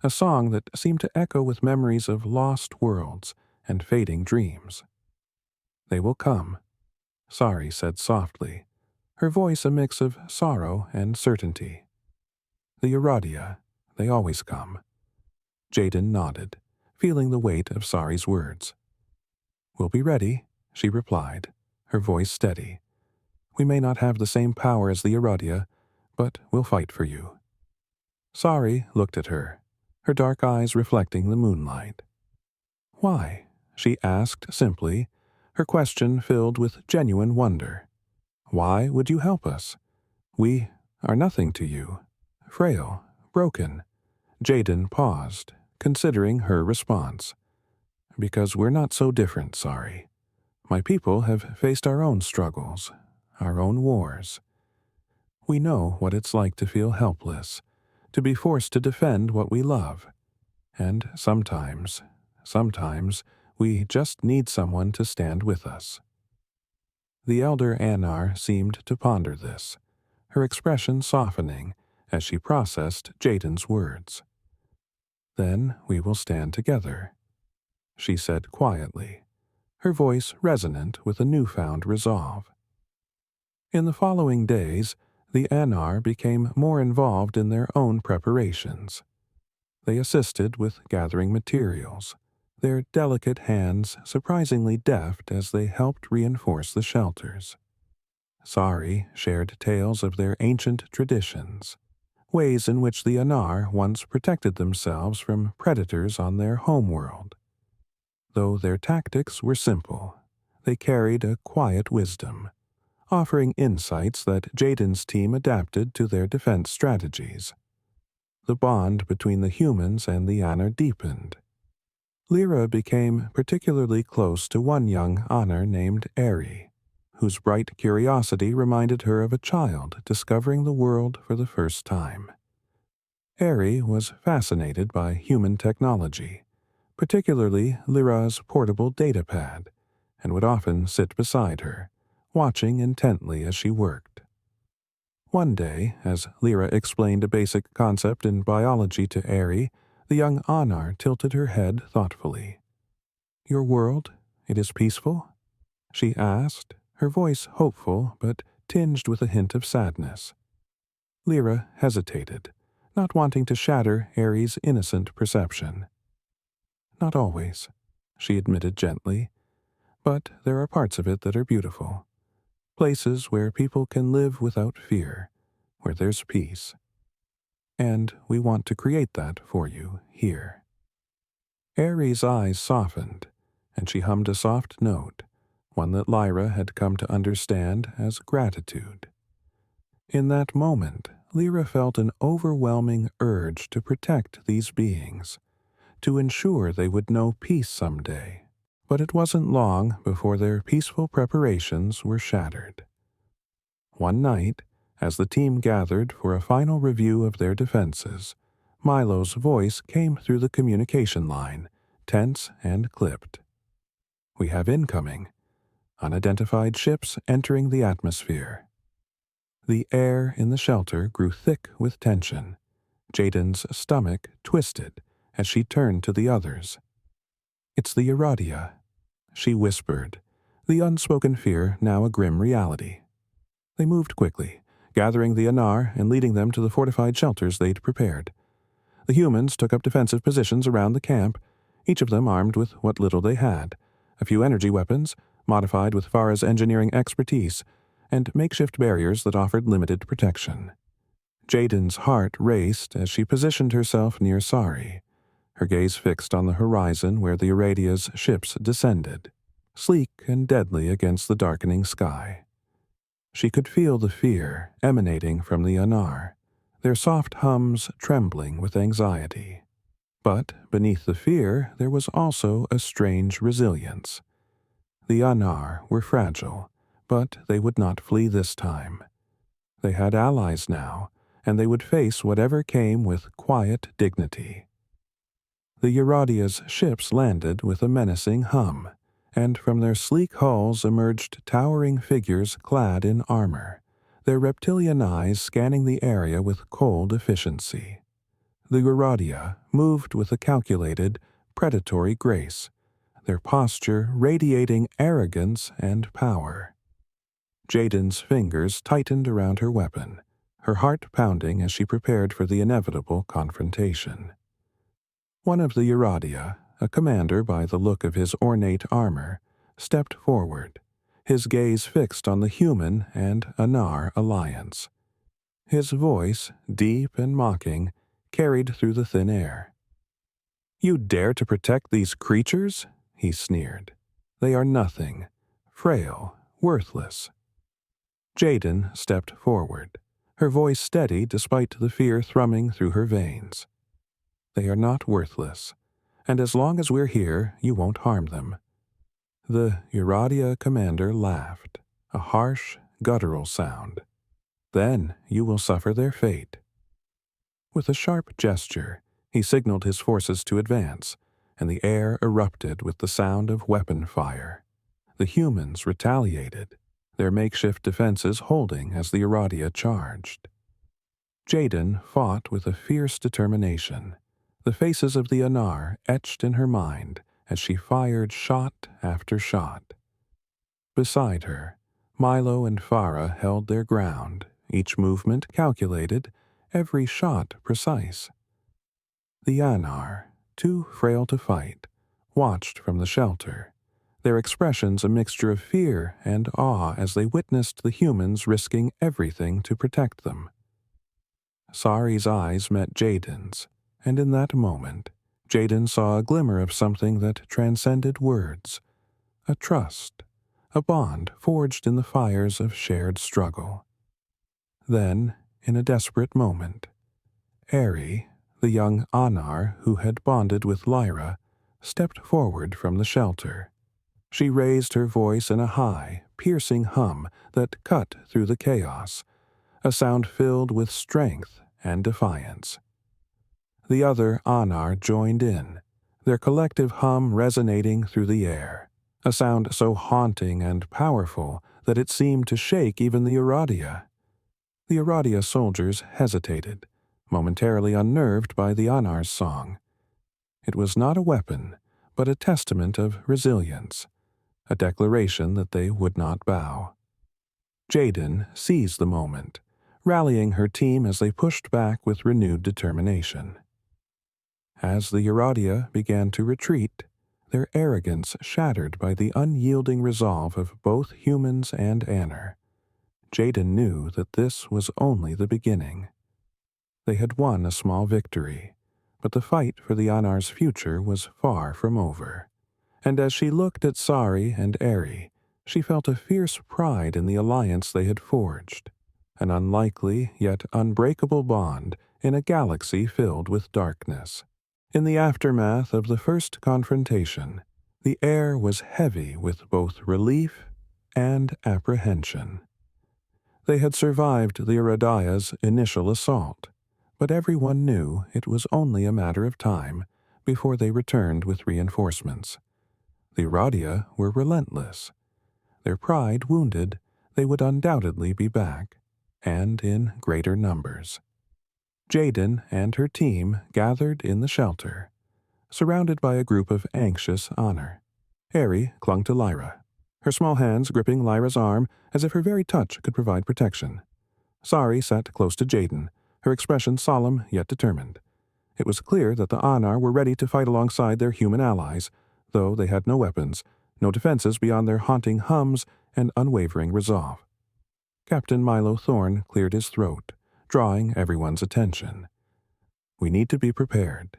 a song that seemed to echo with memories of lost worlds and fading dreams. "They will come," Sari said softly, her voice a mix of sorrow and certainty. "The Uradia, they always come." Jaden nodded, feeling the weight of Sari's words. "We'll be ready," she replied, her voice steady. "We may not have the same power as the Uradia, but we'll fight for you." Sari looked at her, her dark eyes reflecting the moonlight. "Why?" she asked simply, her question filled with genuine wonder. "Why would you help us? We are nothing to you. Frail, broken." Jaden paused, considering her response. "Because we're not so different, Sari. My people have faced our own struggles, our own wars. We know what it's like to feel helpless, to be forced to defend what we love. And sometimes, we just need someone to stand with us." The elder Anar seemed to ponder this, her expression softening, as she processed Jaden's words. "Then we will stand together," she said quietly, her voice resonant with a newfound resolve. In the following days, the Anar became more involved in their own preparations. They assisted with gathering materials, their delicate hands surprisingly deft as they helped reinforce the shelters. Sari shared tales of their ancient traditions, ways in which the Anar once protected themselves from predators on their homeworld. Though their tactics were simple, they carried a quiet wisdom, offering insights that Jaden's team adapted to their defense strategies. The bond between the humans and the Anar deepened. Lyra became particularly close to one young Anar named Eerie, whose bright curiosity reminded her of a child discovering the world for the first time. Eerie was fascinated by human technology, particularly Lyra's portable datapad, and would often sit beside her, watching intently as she worked. One day, as Lyra explained a basic concept in biology to Eerie, the young Anar tilted her head thoughtfully. "Your world, it is peaceful?" she asked, her voice hopeful but tinged with a hint of sadness. Lyra hesitated, not wanting to shatter Eerie's innocent perception. "Not always," she admitted gently, "but there are parts of it that are beautiful. Places where people can live without fear, where there's peace. And we want to create that for you here." Eerie's eyes softened, and she hummed a soft note, one that Lyra had come to understand as gratitude. In that moment, Lyra felt an overwhelming urge to protect these beings, to ensure they would know peace someday. But it wasn't long before their peaceful preparations were shattered. One night, as the team gathered for a final review of their defenses, Milo's voice came through the communication line, tense and clipped. "We have incoming. Unidentified ships entering the atmosphere." The air in the shelter grew thick with tension. Jaden's stomach twisted as she turned to the others. "It's the Eradia," she whispered, the unspoken fear now a grim reality. They moved quickly, gathering the Anar and leading them to the fortified shelters they'd prepared. The humans took up defensive positions around the camp, each of them armed with what little they had, a few energy weapons, modified with Farah's engineering expertise, and makeshift barriers that offered limited protection. Jaden's heart raced as she positioned herself near Sari, her gaze fixed on the horizon where the Eradia's ships descended, sleek and deadly against the darkening sky. She could feel the fear emanating from the Anar, their soft hums trembling with anxiety. But beneath the fear there was also a strange resilience. The Anar were fragile, but they would not flee this time. They had allies now, and they would face whatever came with quiet dignity. The Eradia's ships landed with a menacing hum, and from their sleek hulls emerged towering figures clad in armor, their reptilian eyes scanning the area with cold efficiency. The Eradia moved with a calculated, predatory grace, their posture radiating arrogance and power. Jaden's fingers tightened around her weapon, her heart pounding as she prepared for the inevitable confrontation. One of the Eradia, a commander by the look of his ornate armor, stepped forward, his gaze fixed on the human and Anar alliance. His voice, deep and mocking, carried through the thin air. "You dare to protect these creatures?" he sneered. "They are nothing, frail, worthless." Jaden stepped forward, her voice steady despite the fear thrumming through her veins. "They are not worthless, and as long as we're here, you won't harm them." The Eradia commander laughed, a harsh, guttural sound. "Then you will suffer their fate." With a sharp gesture, he signaled his forces to advance, and the air erupted with the sound of weapon fire. The humans retaliated, their makeshift defenses holding as the Eradia charged. Jaden fought with a fierce determination, the faces of the Anar etched in her mind as she fired shot after shot. Beside her, Milo and Farah held their ground, each movement calculated, every shot precise. The Anar, too frail to fight, watched from the shelter, their expressions a mixture of fear and awe as they witnessed the humans risking everything to protect them. Sari's eyes met Jaden's, and in that moment, Jaden saw a glimmer of something that transcended words, a trust, a bond forged in the fires of shared struggle. Then, in a desperate moment, Eerie, the young Anar who had bonded with Lyra, stepped forward from the shelter. She raised her voice in a high, piercing hum that cut through the chaos, a sound filled with strength and defiance. The other Anar joined in, their collective hum resonating through the air, a sound so haunting and powerful that it seemed to shake even the Aradia. The Aradia soldiers hesitated, momentarily unnerved by the Anar's song. It was not a weapon, but a testament of resilience, a declaration that they would not bow. Jaden seized the moment, rallying her team as they pushed back with renewed determination. As the Aradia began to retreat, their arrogance shattered by the unyielding resolve of both humans and Anar, Jaden knew that this was only the beginning. They had won a small victory, but the fight for the Anar's future was far from over. And as she looked at Sari and Eerie, she felt a fierce pride in the alliance they had forged, an unlikely yet unbreakable bond in a galaxy filled with darkness. In the aftermath of the first confrontation, the air was heavy with both relief and apprehension. They had survived the Aradia's initial assault, but everyone knew it was only a matter of time before they returned with reinforcements. The Aradia were relentless. Their pride wounded, they would undoubtedly be back, and in greater numbers. Jaden and her team gathered in the shelter, surrounded by a group of anxious Anar. Eerie clung to Lyra, her small hands gripping Lyra's arm as if her very touch could provide protection. Sari sat close to Jaden, her expression solemn yet determined. It was clear that the Anar were ready to fight alongside their human allies, though they had no weapons, no defenses beyond their haunting hums and unwavering resolve. Captain Milo Thorne cleared his throat, drawing everyone's attention. "We need to be prepared.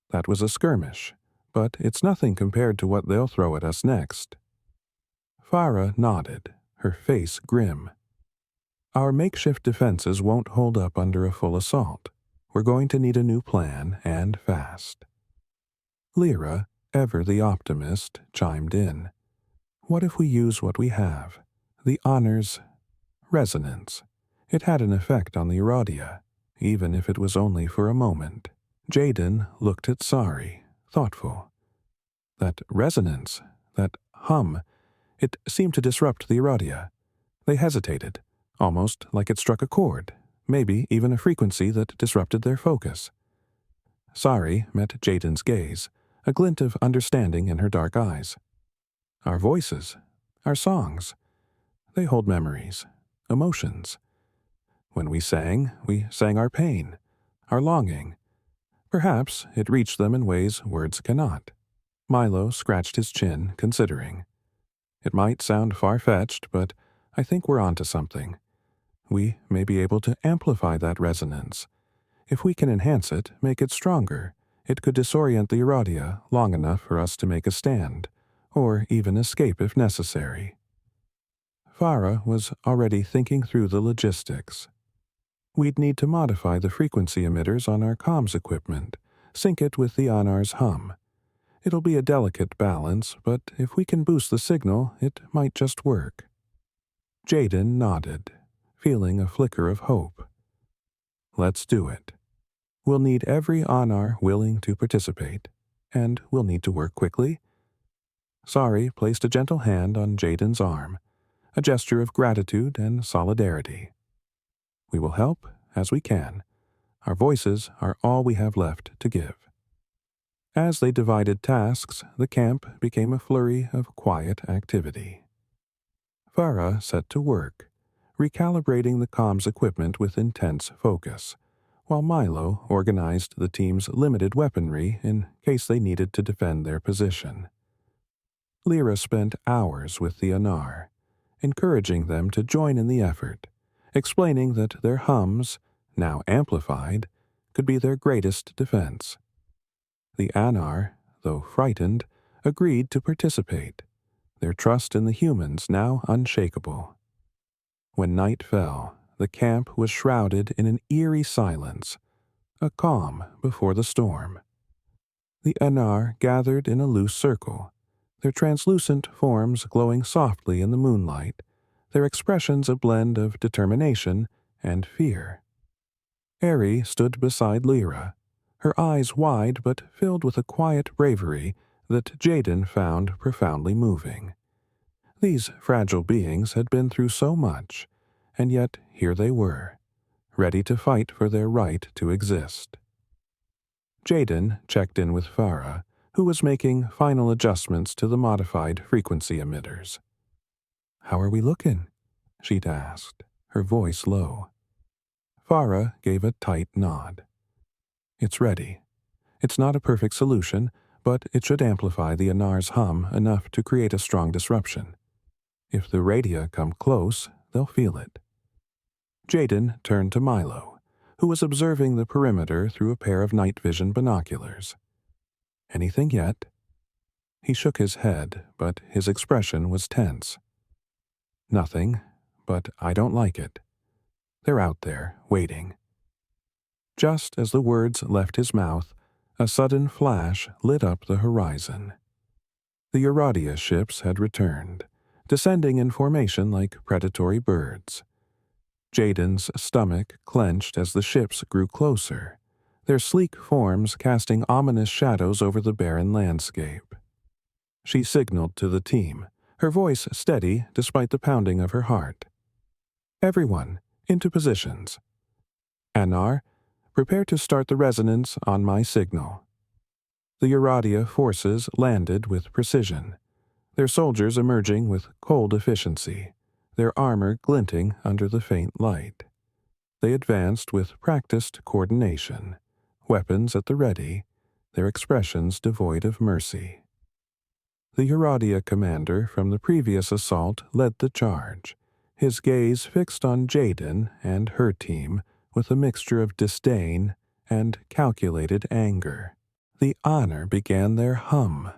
That was a skirmish, but it's nothing compared to what they'll throw at us next." Farah nodded, her face grim. "Our makeshift defenses won't hold up under a full assault. We're going to need a new plan, and fast." Lyra, ever the optimist, chimed in. "What if we use what we have? The Honor's resonance. It had an effect on the Aradia, even if it was only for a moment." Jaden looked at Sari, thoughtful. That resonance, that hum, it seemed to disrupt the Aradia. They hesitated, almost like it struck a chord, maybe even a frequency that disrupted their focus. Sari met Jaden's gaze, a glint of understanding in her dark eyes. "Our voices, our songs, they hold memories, emotions. When we sang our pain, our longing. Perhaps it reached them in ways words cannot." Milo scratched his chin, considering. "It might sound far-fetched, but I think we're onto something. We may be able to amplify that resonance. If we can enhance it, make it stronger, it could disorient the Aradia long enough for us to make a stand, or even escape if necessary." Farah was already thinking through the logistics. "We'd need to modify the frequency emitters on our comms equipment, sync it with the Anar's hum. It'll be a delicate balance, but if we can boost the signal, it might just work." Jaden nodded, feeling a flicker of hope. "Let's do it. We'll need every Anar willing to participate, and we'll need to work quickly." Sari placed a gentle hand on Jaden's arm, a gesture of gratitude and solidarity. "We will help as we can, Our voices are all we have left to give. As they divided tasks, the camp became a flurry of quiet activity. Farah set to work, recalibrating the comms equipment with intense focus, while Milo organized the team's limited weaponry in case they needed to defend their position. Lyra spent hours with the Anar, encouraging them to join in the effort, explaining that their hums, now amplified, could be their greatest defense. The Anar, though frightened, agreed to participate, their trust in the humans now unshakable. When night fell, the camp was shrouded in an eerie silence, a calm before the storm. The Anar gathered in a loose circle, their translucent forms glowing softly in the moonlight, their expressions a blend of determination and fear. Eerie stood beside Lyra, her eyes wide but filled with a quiet bravery that Jaden found profoundly moving. These fragile beings had been through so much, and yet here they were, ready to fight for their right to exist. Jaden checked in with Farah, who was making final adjustments to the modified frequency emitters. "How are we looking?" she'd asked, her voice low. Farah gave a tight nod. "It's ready. It's not a perfect solution, but it should amplify the Anar's hum enough to create a strong disruption. If the radia come close, they'll feel it." Jaden turned to Milo, who was observing the perimeter through a pair of night vision binoculars. "Anything yet?" He shook his head, but his expression was tense. "Nothing, but I don't like it. They're out there, waiting." Just as the words left his mouth, a sudden flash lit up the horizon. The Euradia ships had returned, descending in formation like predatory birds. Jaden's stomach clenched as the ships grew closer, their sleek forms casting ominous shadows over the barren landscape. She signaled to the team, her voice steady despite the pounding of her heart. "Everyone, into positions. Anar, prepare to start the resonance on my signal." The Euradia forces landed with precision, their soldiers emerging with cold efficiency, their armor glinting under the faint light. They advanced with practiced coordination, weapons at the ready, their expressions devoid of mercy. The Euradia commander from the previous assault led the charge, his gaze fixed on Jaden and her team with a mixture of disdain and calculated anger. The Honor began their hum,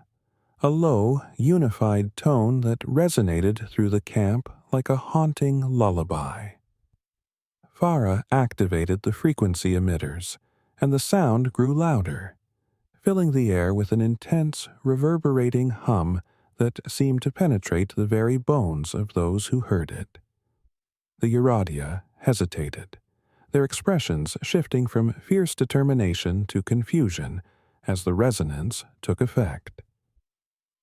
a low, unified tone that resonated through the camp like a haunting lullaby. Farah activated the frequency emitters, and the sound grew louder, filling the air with an intense, reverberating hum that seemed to penetrate the very bones of those who heard it. The Euradia hesitated, their expressions shifting from fierce determination to confusion as the resonance took effect.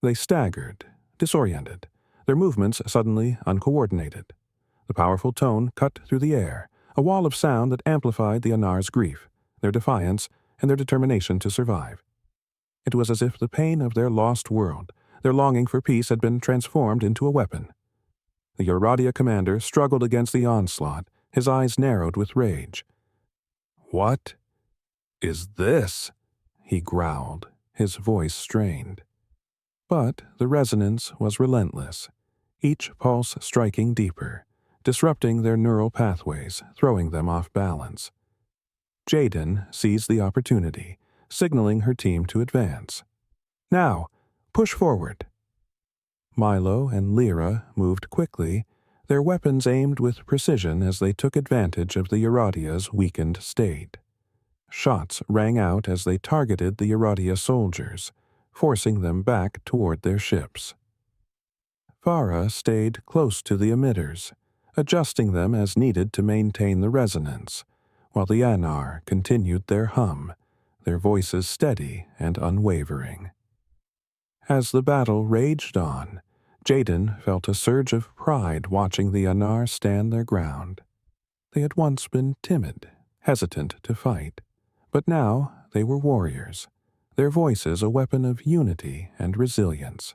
They staggered, disoriented, their movements suddenly uncoordinated. The powerful tone cut through the air, a wall of sound that amplified the Anar's grief, their defiance, and their determination to survive. It was as if the pain of their lost world, their longing for peace, had been transformed into a weapon. The Euradia commander struggled against the onslaught, his eyes narrowed with rage. "What is this?" he growled, his voice strained. But the resonance was relentless, each pulse striking deeper, disrupting their neural pathways, throwing them off balance. Jaden seized the opportunity, signaling her team to advance. "Now, push forward." Milo and Lyra moved quickly, their weapons aimed with precision as they took advantage of the Euradia's weakened state. Shots rang out as they targeted the Euradia soldiers, forcing them back toward their ships. Farah stayed close to the emitters, adjusting them as needed to maintain the resonance, while the Anar continued their hum, their voices steady and unwavering. As the battle raged on, Jaden felt a surge of pride watching the Anar stand their ground. They had once been timid, hesitant to fight. But now they were warriors, their voices a weapon of unity and resilience.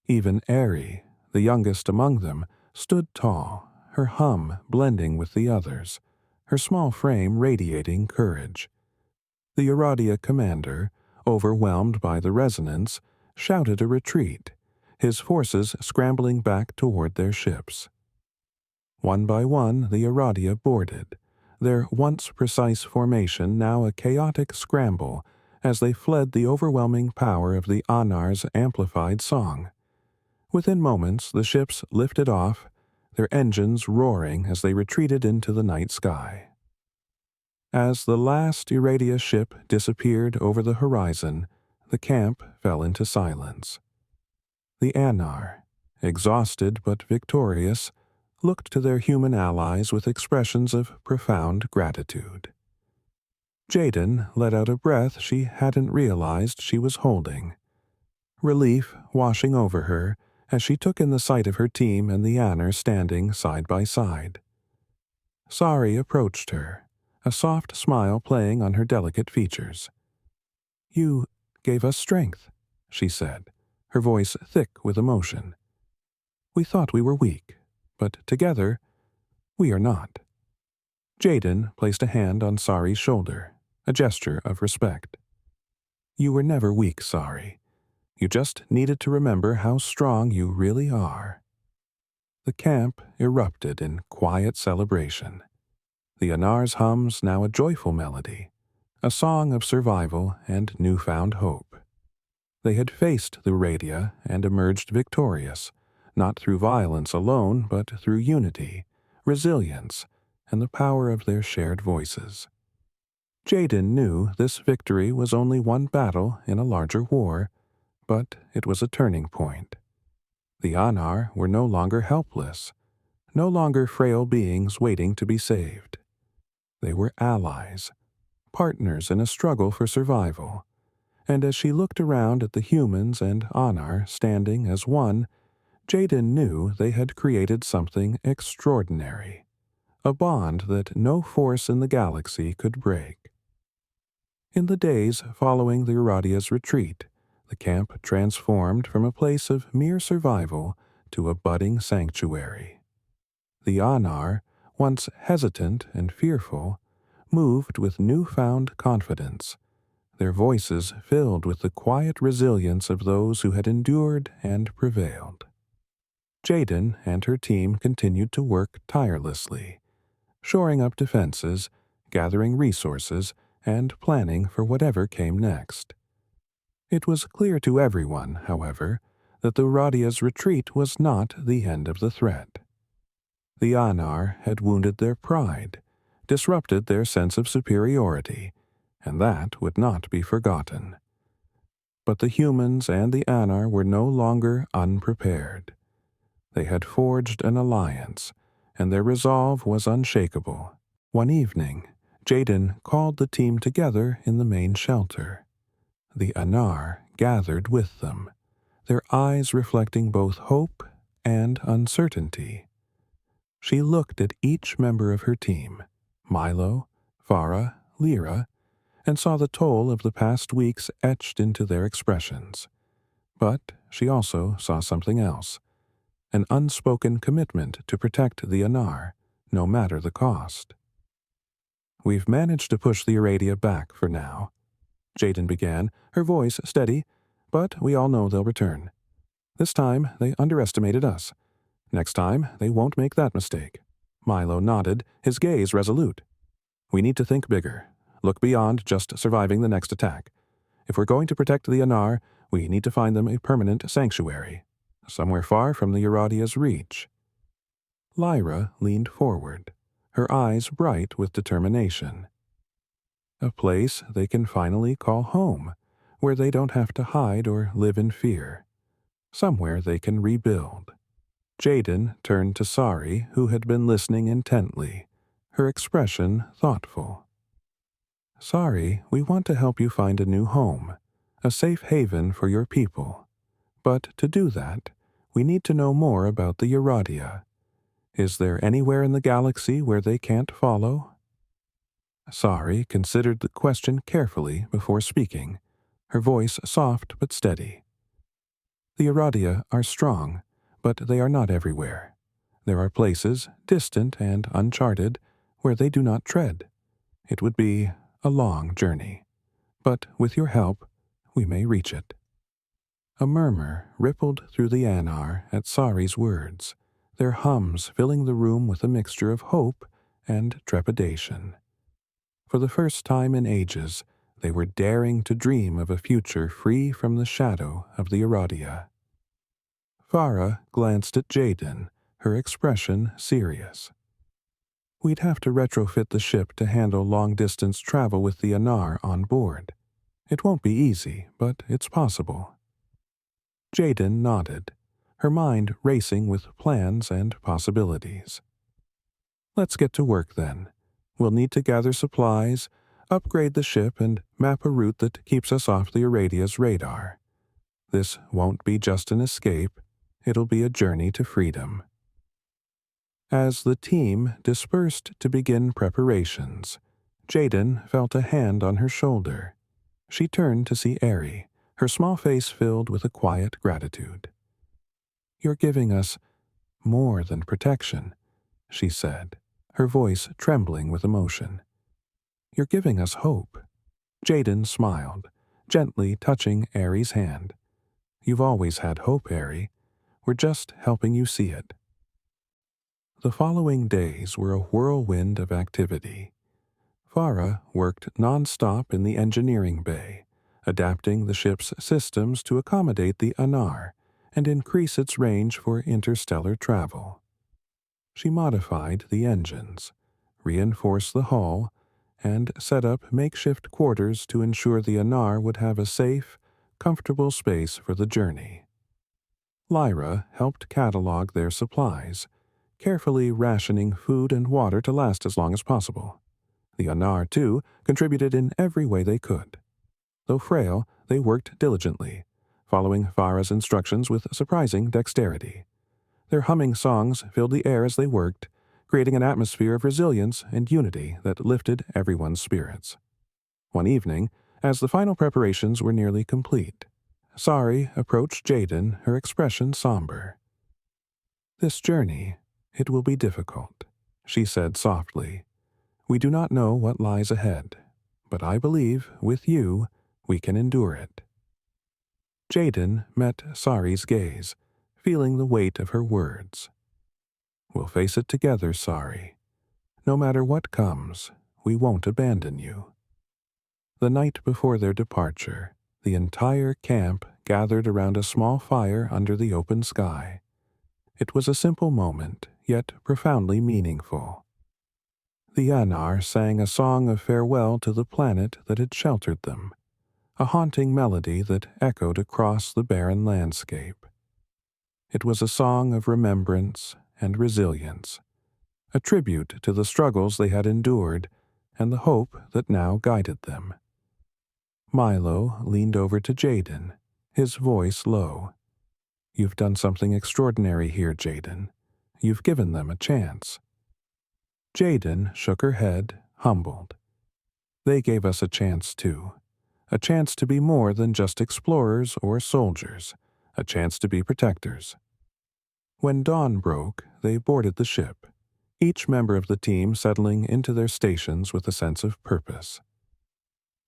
Even Eerie, the youngest among them, stood tall, her hum blending with the others, her small frame radiating courage. The Aradia commander, overwhelmed by the resonance, shouted a retreat, his forces scrambling back toward their ships. One by one the Aradia boarded, their once precise formation now a chaotic scramble as they fled the overwhelming power of the Anar's amplified song. Within moments the ships lifted off, their engines roaring as they retreated into the night sky. As the last Iradia ship disappeared over the horizon, the camp fell into silence. The Anar, exhausted but victorious, looked to their human allies with expressions of profound gratitude. Jaden let out a breath she hadn't realized she was holding, relief washing over her as she took in the sight of her team and the Anar standing side by side. Sari approached her, a soft smile playing on her delicate features. "You gave us strength," she said, her voice thick with emotion. "We thought we were weak, but together, we are not." Jaden placed a hand on Sari's shoulder, a gesture of respect. "You were never weak, Sari. You just needed to remember how strong you really are." The camp erupted in quiet celebration. The Anar's hums now a joyful melody, a song of survival and newfound hope. They had faced the Radia and emerged victorious, not through violence alone, but through unity, resilience, and the power of their shared voices. Jaden knew this victory was only one battle in a larger war, but it was a turning point. The Anar were no longer helpless, no longer frail beings waiting to be saved. They were allies, partners in a struggle for survival, and as she looked around at the humans and Anar standing as one, Jaden knew they had created something extraordinary, a bond that no force in the galaxy could break. In the days following the Aradia's retreat, the camp transformed from a place of mere survival to a budding sanctuary. The Anar, once hesitant and fearful, moved with newfound confidence, their voices filled with the quiet resilience of those who had endured and prevailed. Jaden and her team continued to work tirelessly, shoring up defenses, gathering resources, and planning for whatever came next. It was clear to everyone, however, that the Radia's retreat was not the end of the threat. The Anar had wounded their pride, disrupted their sense of superiority, and that would not be forgotten. But the humans and the Anar were no longer unprepared. They had forged an alliance, and their resolve was unshakable. One evening, Jaden called the team together in the main shelter. The Anar gathered with them, their eyes reflecting both hope and uncertainty. She looked at each member of her team, Milo, Farah, Lyra, and saw the toll of the past weeks etched into their expressions. But she also saw something else, an unspoken commitment to protect the Anar, no matter the cost. "We've managed to push the Aradia back for now," Jaden began, her voice steady, "but we all know they'll return. This time they underestimated us. Next time they won't make that mistake." Milo nodded, his gaze resolute. "We need to think bigger, look beyond just surviving the next attack. If we're going to protect the Anar, we need to find them a permanent sanctuary, somewhere far from the Aradia's reach." Lyra leaned forward, her eyes bright with determination. "A place they can finally call home, where they don't have to hide or live in fear. Somewhere they can rebuild." Jaden turned to Sari, who had been listening intently, her expression thoughtful. "Sari, we want to help you find a new home, a safe haven for your people. But to do that, we need to know more about the Aradia. Is there anywhere in the galaxy where they can't follow?" Sari considered the question carefully before speaking, her voice soft but steady. The Aradia are strong, but they are not everywhere. There are places, distant and uncharted, where they do not tread. It would be a long journey, but with your help, we may reach it. A murmur rippled through the Anar at Sari's words, their hums filling the room with a mixture of hope and trepidation. For the first time in ages, they were daring to dream of a future free from the shadow of the Aradia. Farah glanced at Jaden, her expression serious. We'd have to retrofit the ship to handle long-distance travel with the Anar on board. It won't be easy, but it's possible. Jaden nodded, her mind racing with plans and possibilities. Let's get to work then. We'll need to gather supplies, upgrade the ship, and map a route that keeps us off the Aradia's radar. This won't be just an escape, it'll be a journey to freedom. As the team dispersed to begin preparations, Jaden felt a hand on her shoulder. She turned to see Eerie, her small face filled with a quiet gratitude. "You're giving us more than protection," she said, her voice trembling with emotion. "You're giving us hope." Jaden smiled, gently touching Eerie's hand. "You've always had hope, Eerie. We're just helping you see it." The following days were a whirlwind of activity. Farah worked non-stop in the engineering bay, adapting the ship's systems to accommodate the Anar and increase its range for interstellar travel. She modified the engines, reinforced the hull, and set up makeshift quarters to ensure the Anar would have a safe, comfortable space for the journey. Lyra helped catalog their supplies, carefully rationing food and water to last as long as possible. The Anar, too, contributed in every way they could. Though frail, they worked diligently, following Farah's instructions with surprising dexterity. Their humming songs filled the air as they worked, creating an atmosphere of resilience and unity that lifted everyone's spirits. One evening, as the final preparations were nearly complete, Sari approached Jaden, her expression somber. "This journey, it will be difficult," she said softly. "We do not know what lies ahead, but I believe, with you, we can endure it." Jaden met Sari's gaze, feeling the weight of her words. "We'll face it together, Sari. No matter what comes, we won't abandon you." The night before their departure, the entire camp gathered around a small fire under the open sky. It was a simple moment, yet profoundly meaningful. The Anar sang a song of farewell to the planet that had sheltered them, a haunting melody that echoed across the barren landscape. It was a song of remembrance and resilience, a tribute to the struggles they had endured and the hope that now guided them. Milo leaned over to Jaden, his voice low. "You've done something extraordinary here, Jaden. You've given them a chance." Jaden shook her head, humbled. "They gave us a chance too. A chance to be more than just explorers or soldiers, a chance to be protectors." When dawn broke, they boarded the ship, each member of the team settling into their stations with a sense of purpose.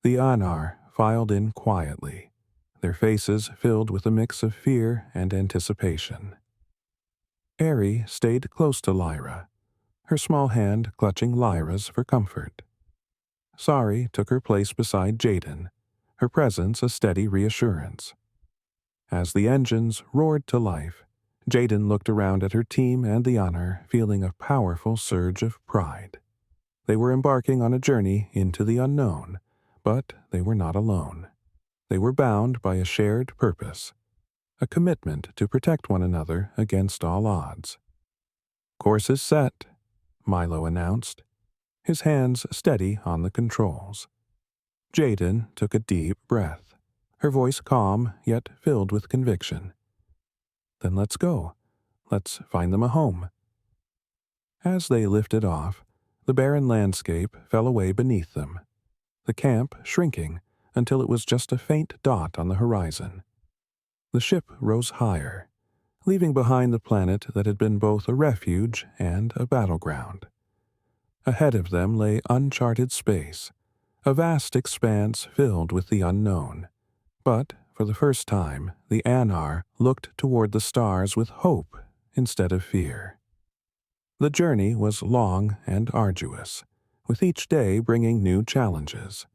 The Anar filed in quietly, their faces filled with a mix of fear and anticipation. Eerie stayed close to Lyra, her small hand clutching Lyra's for comfort. Sari took her place beside Jaden, her presence a steady reassurance. As the engines roared to life, Jaden looked around at her team and the Anar, feeling a powerful surge of pride. They were embarking on a journey into the unknown, but they were not alone. They were bound by a shared purpose, a commitment to protect one another against all odds. "Course is set," Milo announced, his hands steady on the controls. Jaden took a deep breath, her voice calm yet filled with conviction. "Then let's go. Let's find them a home." As they lifted off, The barren landscape fell away beneath them, the camp shrinking until it was just a faint dot on the horizon. The ship rose higher, leaving behind the planet that had been both a refuge and a battleground. Ahead of them lay uncharted space, a vast expanse filled with the unknown. But, for the first time, the Anar looked toward the stars with hope instead of fear. The journey was long and arduous, with each day bringing new challenges.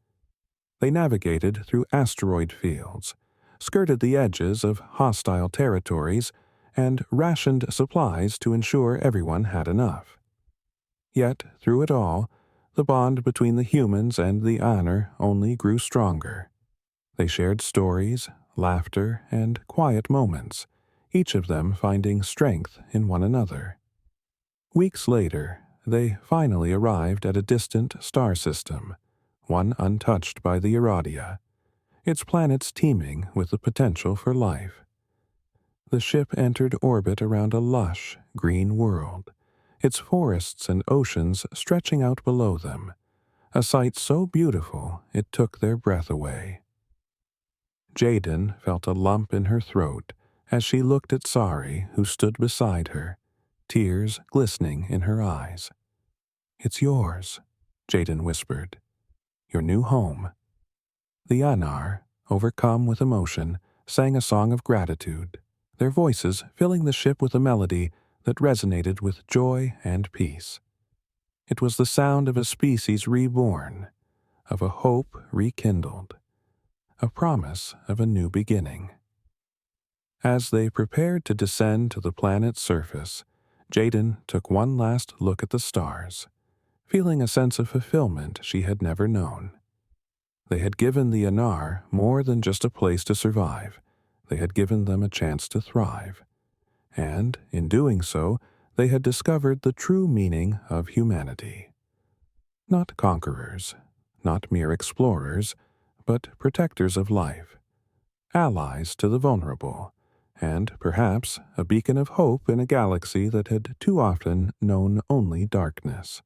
They navigated through asteroid fields, skirted the edges of hostile territories, and rationed supplies to ensure everyone had enough. Yet, through it all, the bond between the humans and the Anar only grew stronger. They shared stories, laughter, and quiet moments, each of them finding strength in one another. Weeks later, they finally arrived at a distant star system, one untouched by the Eradia, its planets teeming with the potential for life. The ship entered orbit around a lush, green world, its forests and oceans stretching out below them, a sight so beautiful it took their breath away. Jaden felt a lump in her throat as she looked at Sari, who stood beside her, tears glistening in her eyes. "It's yours," Jaden whispered. "Your new home." The Anar, overcome with emotion, sang a song of gratitude, their voices filling the ship with a melody that resonated with joy and peace. It was the sound of a species reborn, of a hope rekindled, a promise of a new beginning. As they prepared to descend to the planet's surface, Jaden took one last look at the stars, feeling a sense of fulfillment she had never known. They had given the Anar more than just a place to survive. They had given them a chance to thrive. And, in doing so, they had discovered the true meaning of humanity. Not conquerors, not mere explorers, but protectors of life, allies to the vulnerable, and perhaps a beacon of hope in a galaxy that had too often known only darkness.